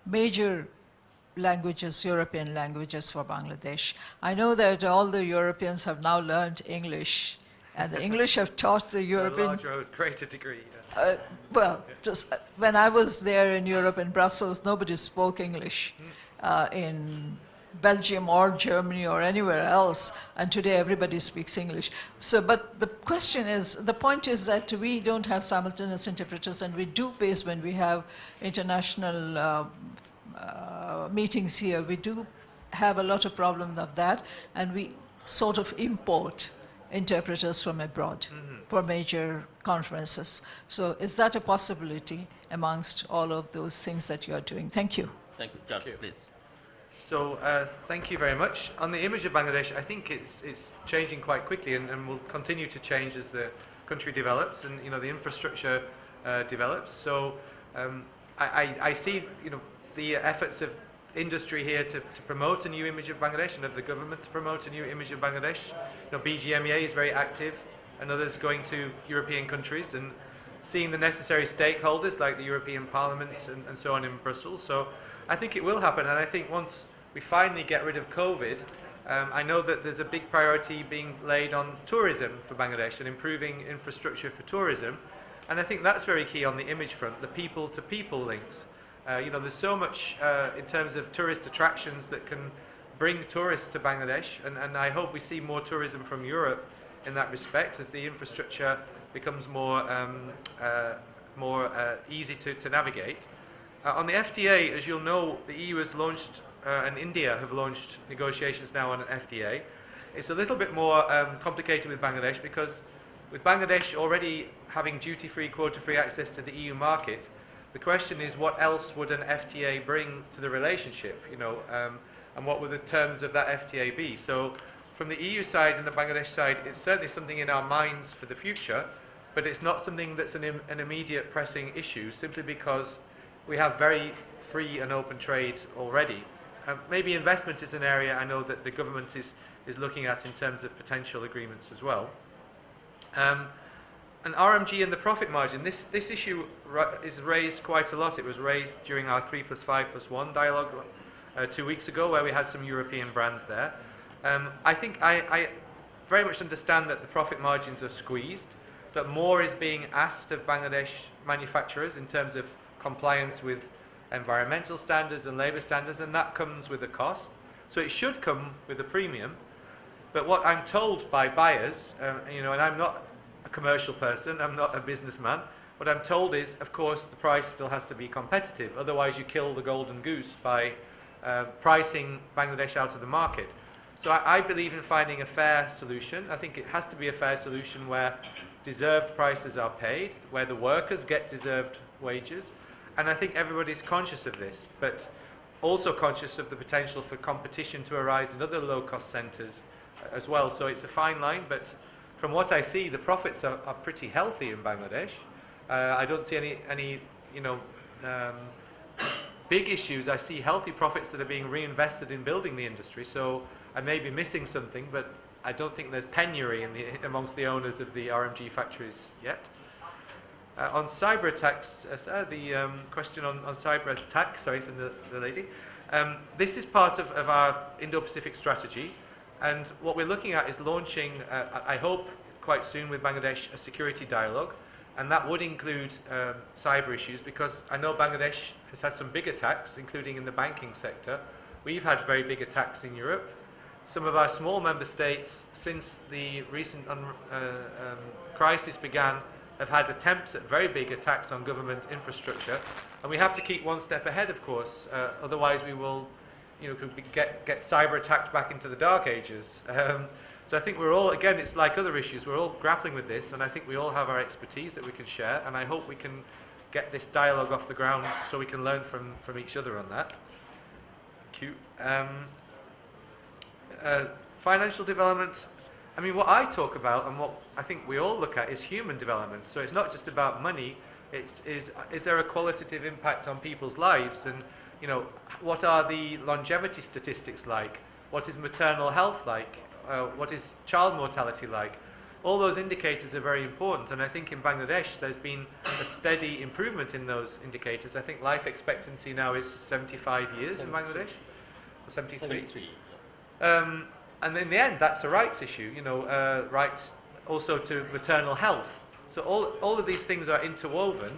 major languages, European languages for Bangladesh? I know that all the Europeans have now learned English, and the English have taught the European... To a larger or greater degree. Well, just when I was there in Europe, in Brussels, nobody spoke English. In Belgium or Germany or anywhere else, and today everybody speaks English. So, but the question is, the point is that we don't have simultaneous interpreters, and we do face when we have international meetings here, we do have a lot of problems of that, and we sort of import interpreters from abroad for major conferences. So is that a possibility amongst all of those things that you are doing? Thank you. Thank you. George, please. So thank you very much. On the image of Bangladesh, I think it's changing quite quickly and will continue to change as the country develops and the infrastructure develops. So I see the efforts of industry here to promote a new image of Bangladesh and of the government to promote a new image of Bangladesh. BGMEA is very active and others going to European countries and seeing the necessary stakeholders like the European Parliament and so on in Brussels. So I think it will happen, and I think once we finally get rid of COVID, I know that there's a big priority being laid on tourism for Bangladesh and improving infrastructure for tourism, and I think that's very key on the image front, the people-to-people links. There's so much in terms of tourist attractions that can bring tourists to Bangladesh, and I hope we see more tourism from Europe in that respect as the infrastructure becomes more easy to navigate. On the FTA, as you'll know, the EU has launched and India have launched negotiations now on an FTA. It's a little bit more complicated with Bangladesh because with Bangladesh already having duty-free, quota-free access to the EU market, the question is what else would an FTA bring to the relationship, and what would the terms of that FTA be? So from the EU side and the Bangladesh side, it's certainly something in our minds for the future, but it's not something that's an immediate pressing issue simply because we have very free and open trade already. Maybe investment is an area I know that the government is looking at in terms of potential agreements as well. And RMG and the profit margin, this issue is raised quite a lot. It was raised during our 3+5+1 dialogue 2 weeks ago where we had some European brands there. I think I very much understand that the profit margins are squeezed, that more is being asked of Bangladesh manufacturers in terms of compliance with environmental standards and labour standards, and that comes with a cost. So it should come with a premium. But what I'm told by buyers, and I'm not a commercial person, I'm not a businessman, what I'm told is, of course, the price still has to be competitive. Otherwise, you kill the golden goose by pricing Bangladesh out of the market. So I believe in finding a fair solution. I think it has to be a fair solution where deserved prices are paid, where the workers get deserved wages, and I think everybody's conscious of this, but also conscious of the potential for competition to arise in other low-cost centres as well. So it's a fine line, but from what I see, the profits are pretty healthy in Bangladesh. I don't see any big issues. I see healthy profits that are being reinvested in building the industry. So I may be missing something, but I don't think there's penury amongst the owners of the RMG factories yet. On cyber attacks, the question on cyber attack, sorry, from the lady. This is part of our Indo-Pacific strategy, and what we're looking at is launching, I hope quite soon with Bangladesh, a security dialogue, and that would include cyber issues, because I know Bangladesh has had some big attacks, including in the banking sector. We've had very big attacks in Europe. Some of our small member states, since the recent crisis began, have had attempts at very big attacks on government infrastructure, and we have to keep one step ahead, of course. Otherwise, we will, could get cyber attacked back into the dark ages. So I think we're all, again, it's like other issues. We're all grappling with this, and I think we all have our expertise that we can share, and I hope we can get this dialogue off the ground so we can learn from each other on that. Thank you. Financial development. I mean, what I talk about and what I think we all look at is human development. So it's not just about money. Is there a qualitative impact on people's lives? And, what are the longevity statistics like? What is maternal health like? What is child mortality like? All those indicators are very important. And I think in Bangladesh, there's been a steady improvement in those indicators. I think life expectancy now is 75 years in Bangladesh. 73. And in the end, that's a rights issue, rights also to maternal health. So all of these things are interwoven,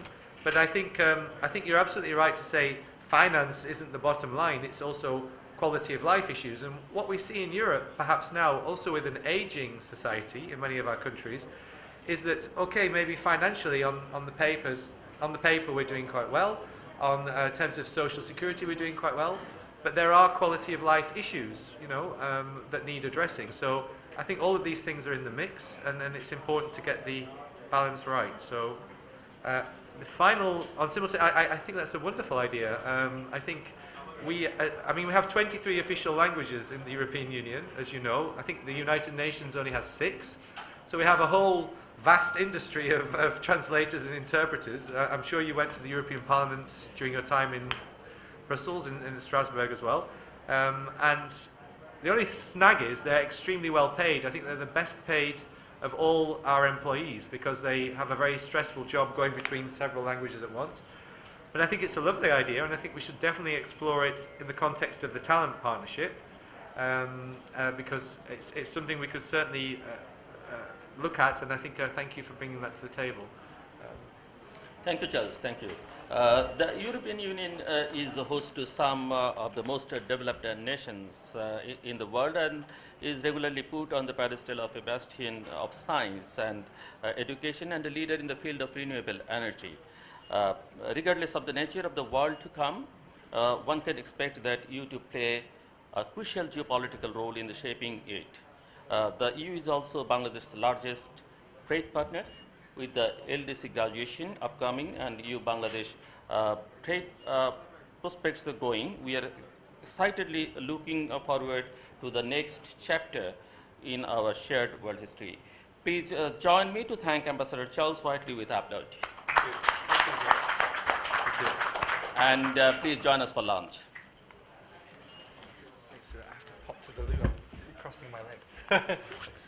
but I think you're absolutely right to say finance isn't the bottom line, it's also quality of life issues. And what we see in Europe, perhaps now, also with an aging society in many of our countries, is that, okay, maybe financially on the paper we're doing quite well, on terms of social security we're doing quite well, but there are quality of life issues, you know, that need addressing. So I think all of these things are in the mix, and then it's important to get the balance right. So the final, on simultaneous, I think that's a wonderful idea. I think we have 23 official languages in the European Union, as you know. I think the United Nations only has 6. So we have a whole vast industry of translators and interpreters. I'm sure you went to the European Parliament during your time in Brussels and in Strasbourg as well. And the only snag is they're extremely well paid. I think they're the best paid of all our employees because they have a very stressful job going between several languages at once. But I think it's a lovely idea, and I think we should definitely explore it in the context of the talent partnership, because it's something we could certainly look at, and I think thank you for bringing that to the table. Thank you, Charles. Thank you. The European Union is a host to some of the most developed nations in the world, and is regularly put on the pedestal of a bastion of science and education, and a leader in the field of renewable energy. Regardless of the nature of the world to come, one can expect that EU to play a crucial geopolitical role in the shaping it. The EU is also Bangladesh's largest trade partner, with the LDC graduation upcoming and EU-Bangladesh trade prospects are going. We are excitedly looking forward to the next chapter in our shared world history. Please join me to thank Ambassador Charles Whiteley with applause. And please join us for lunch. Thanks, I have to pop to the loo. I'm crossing my legs.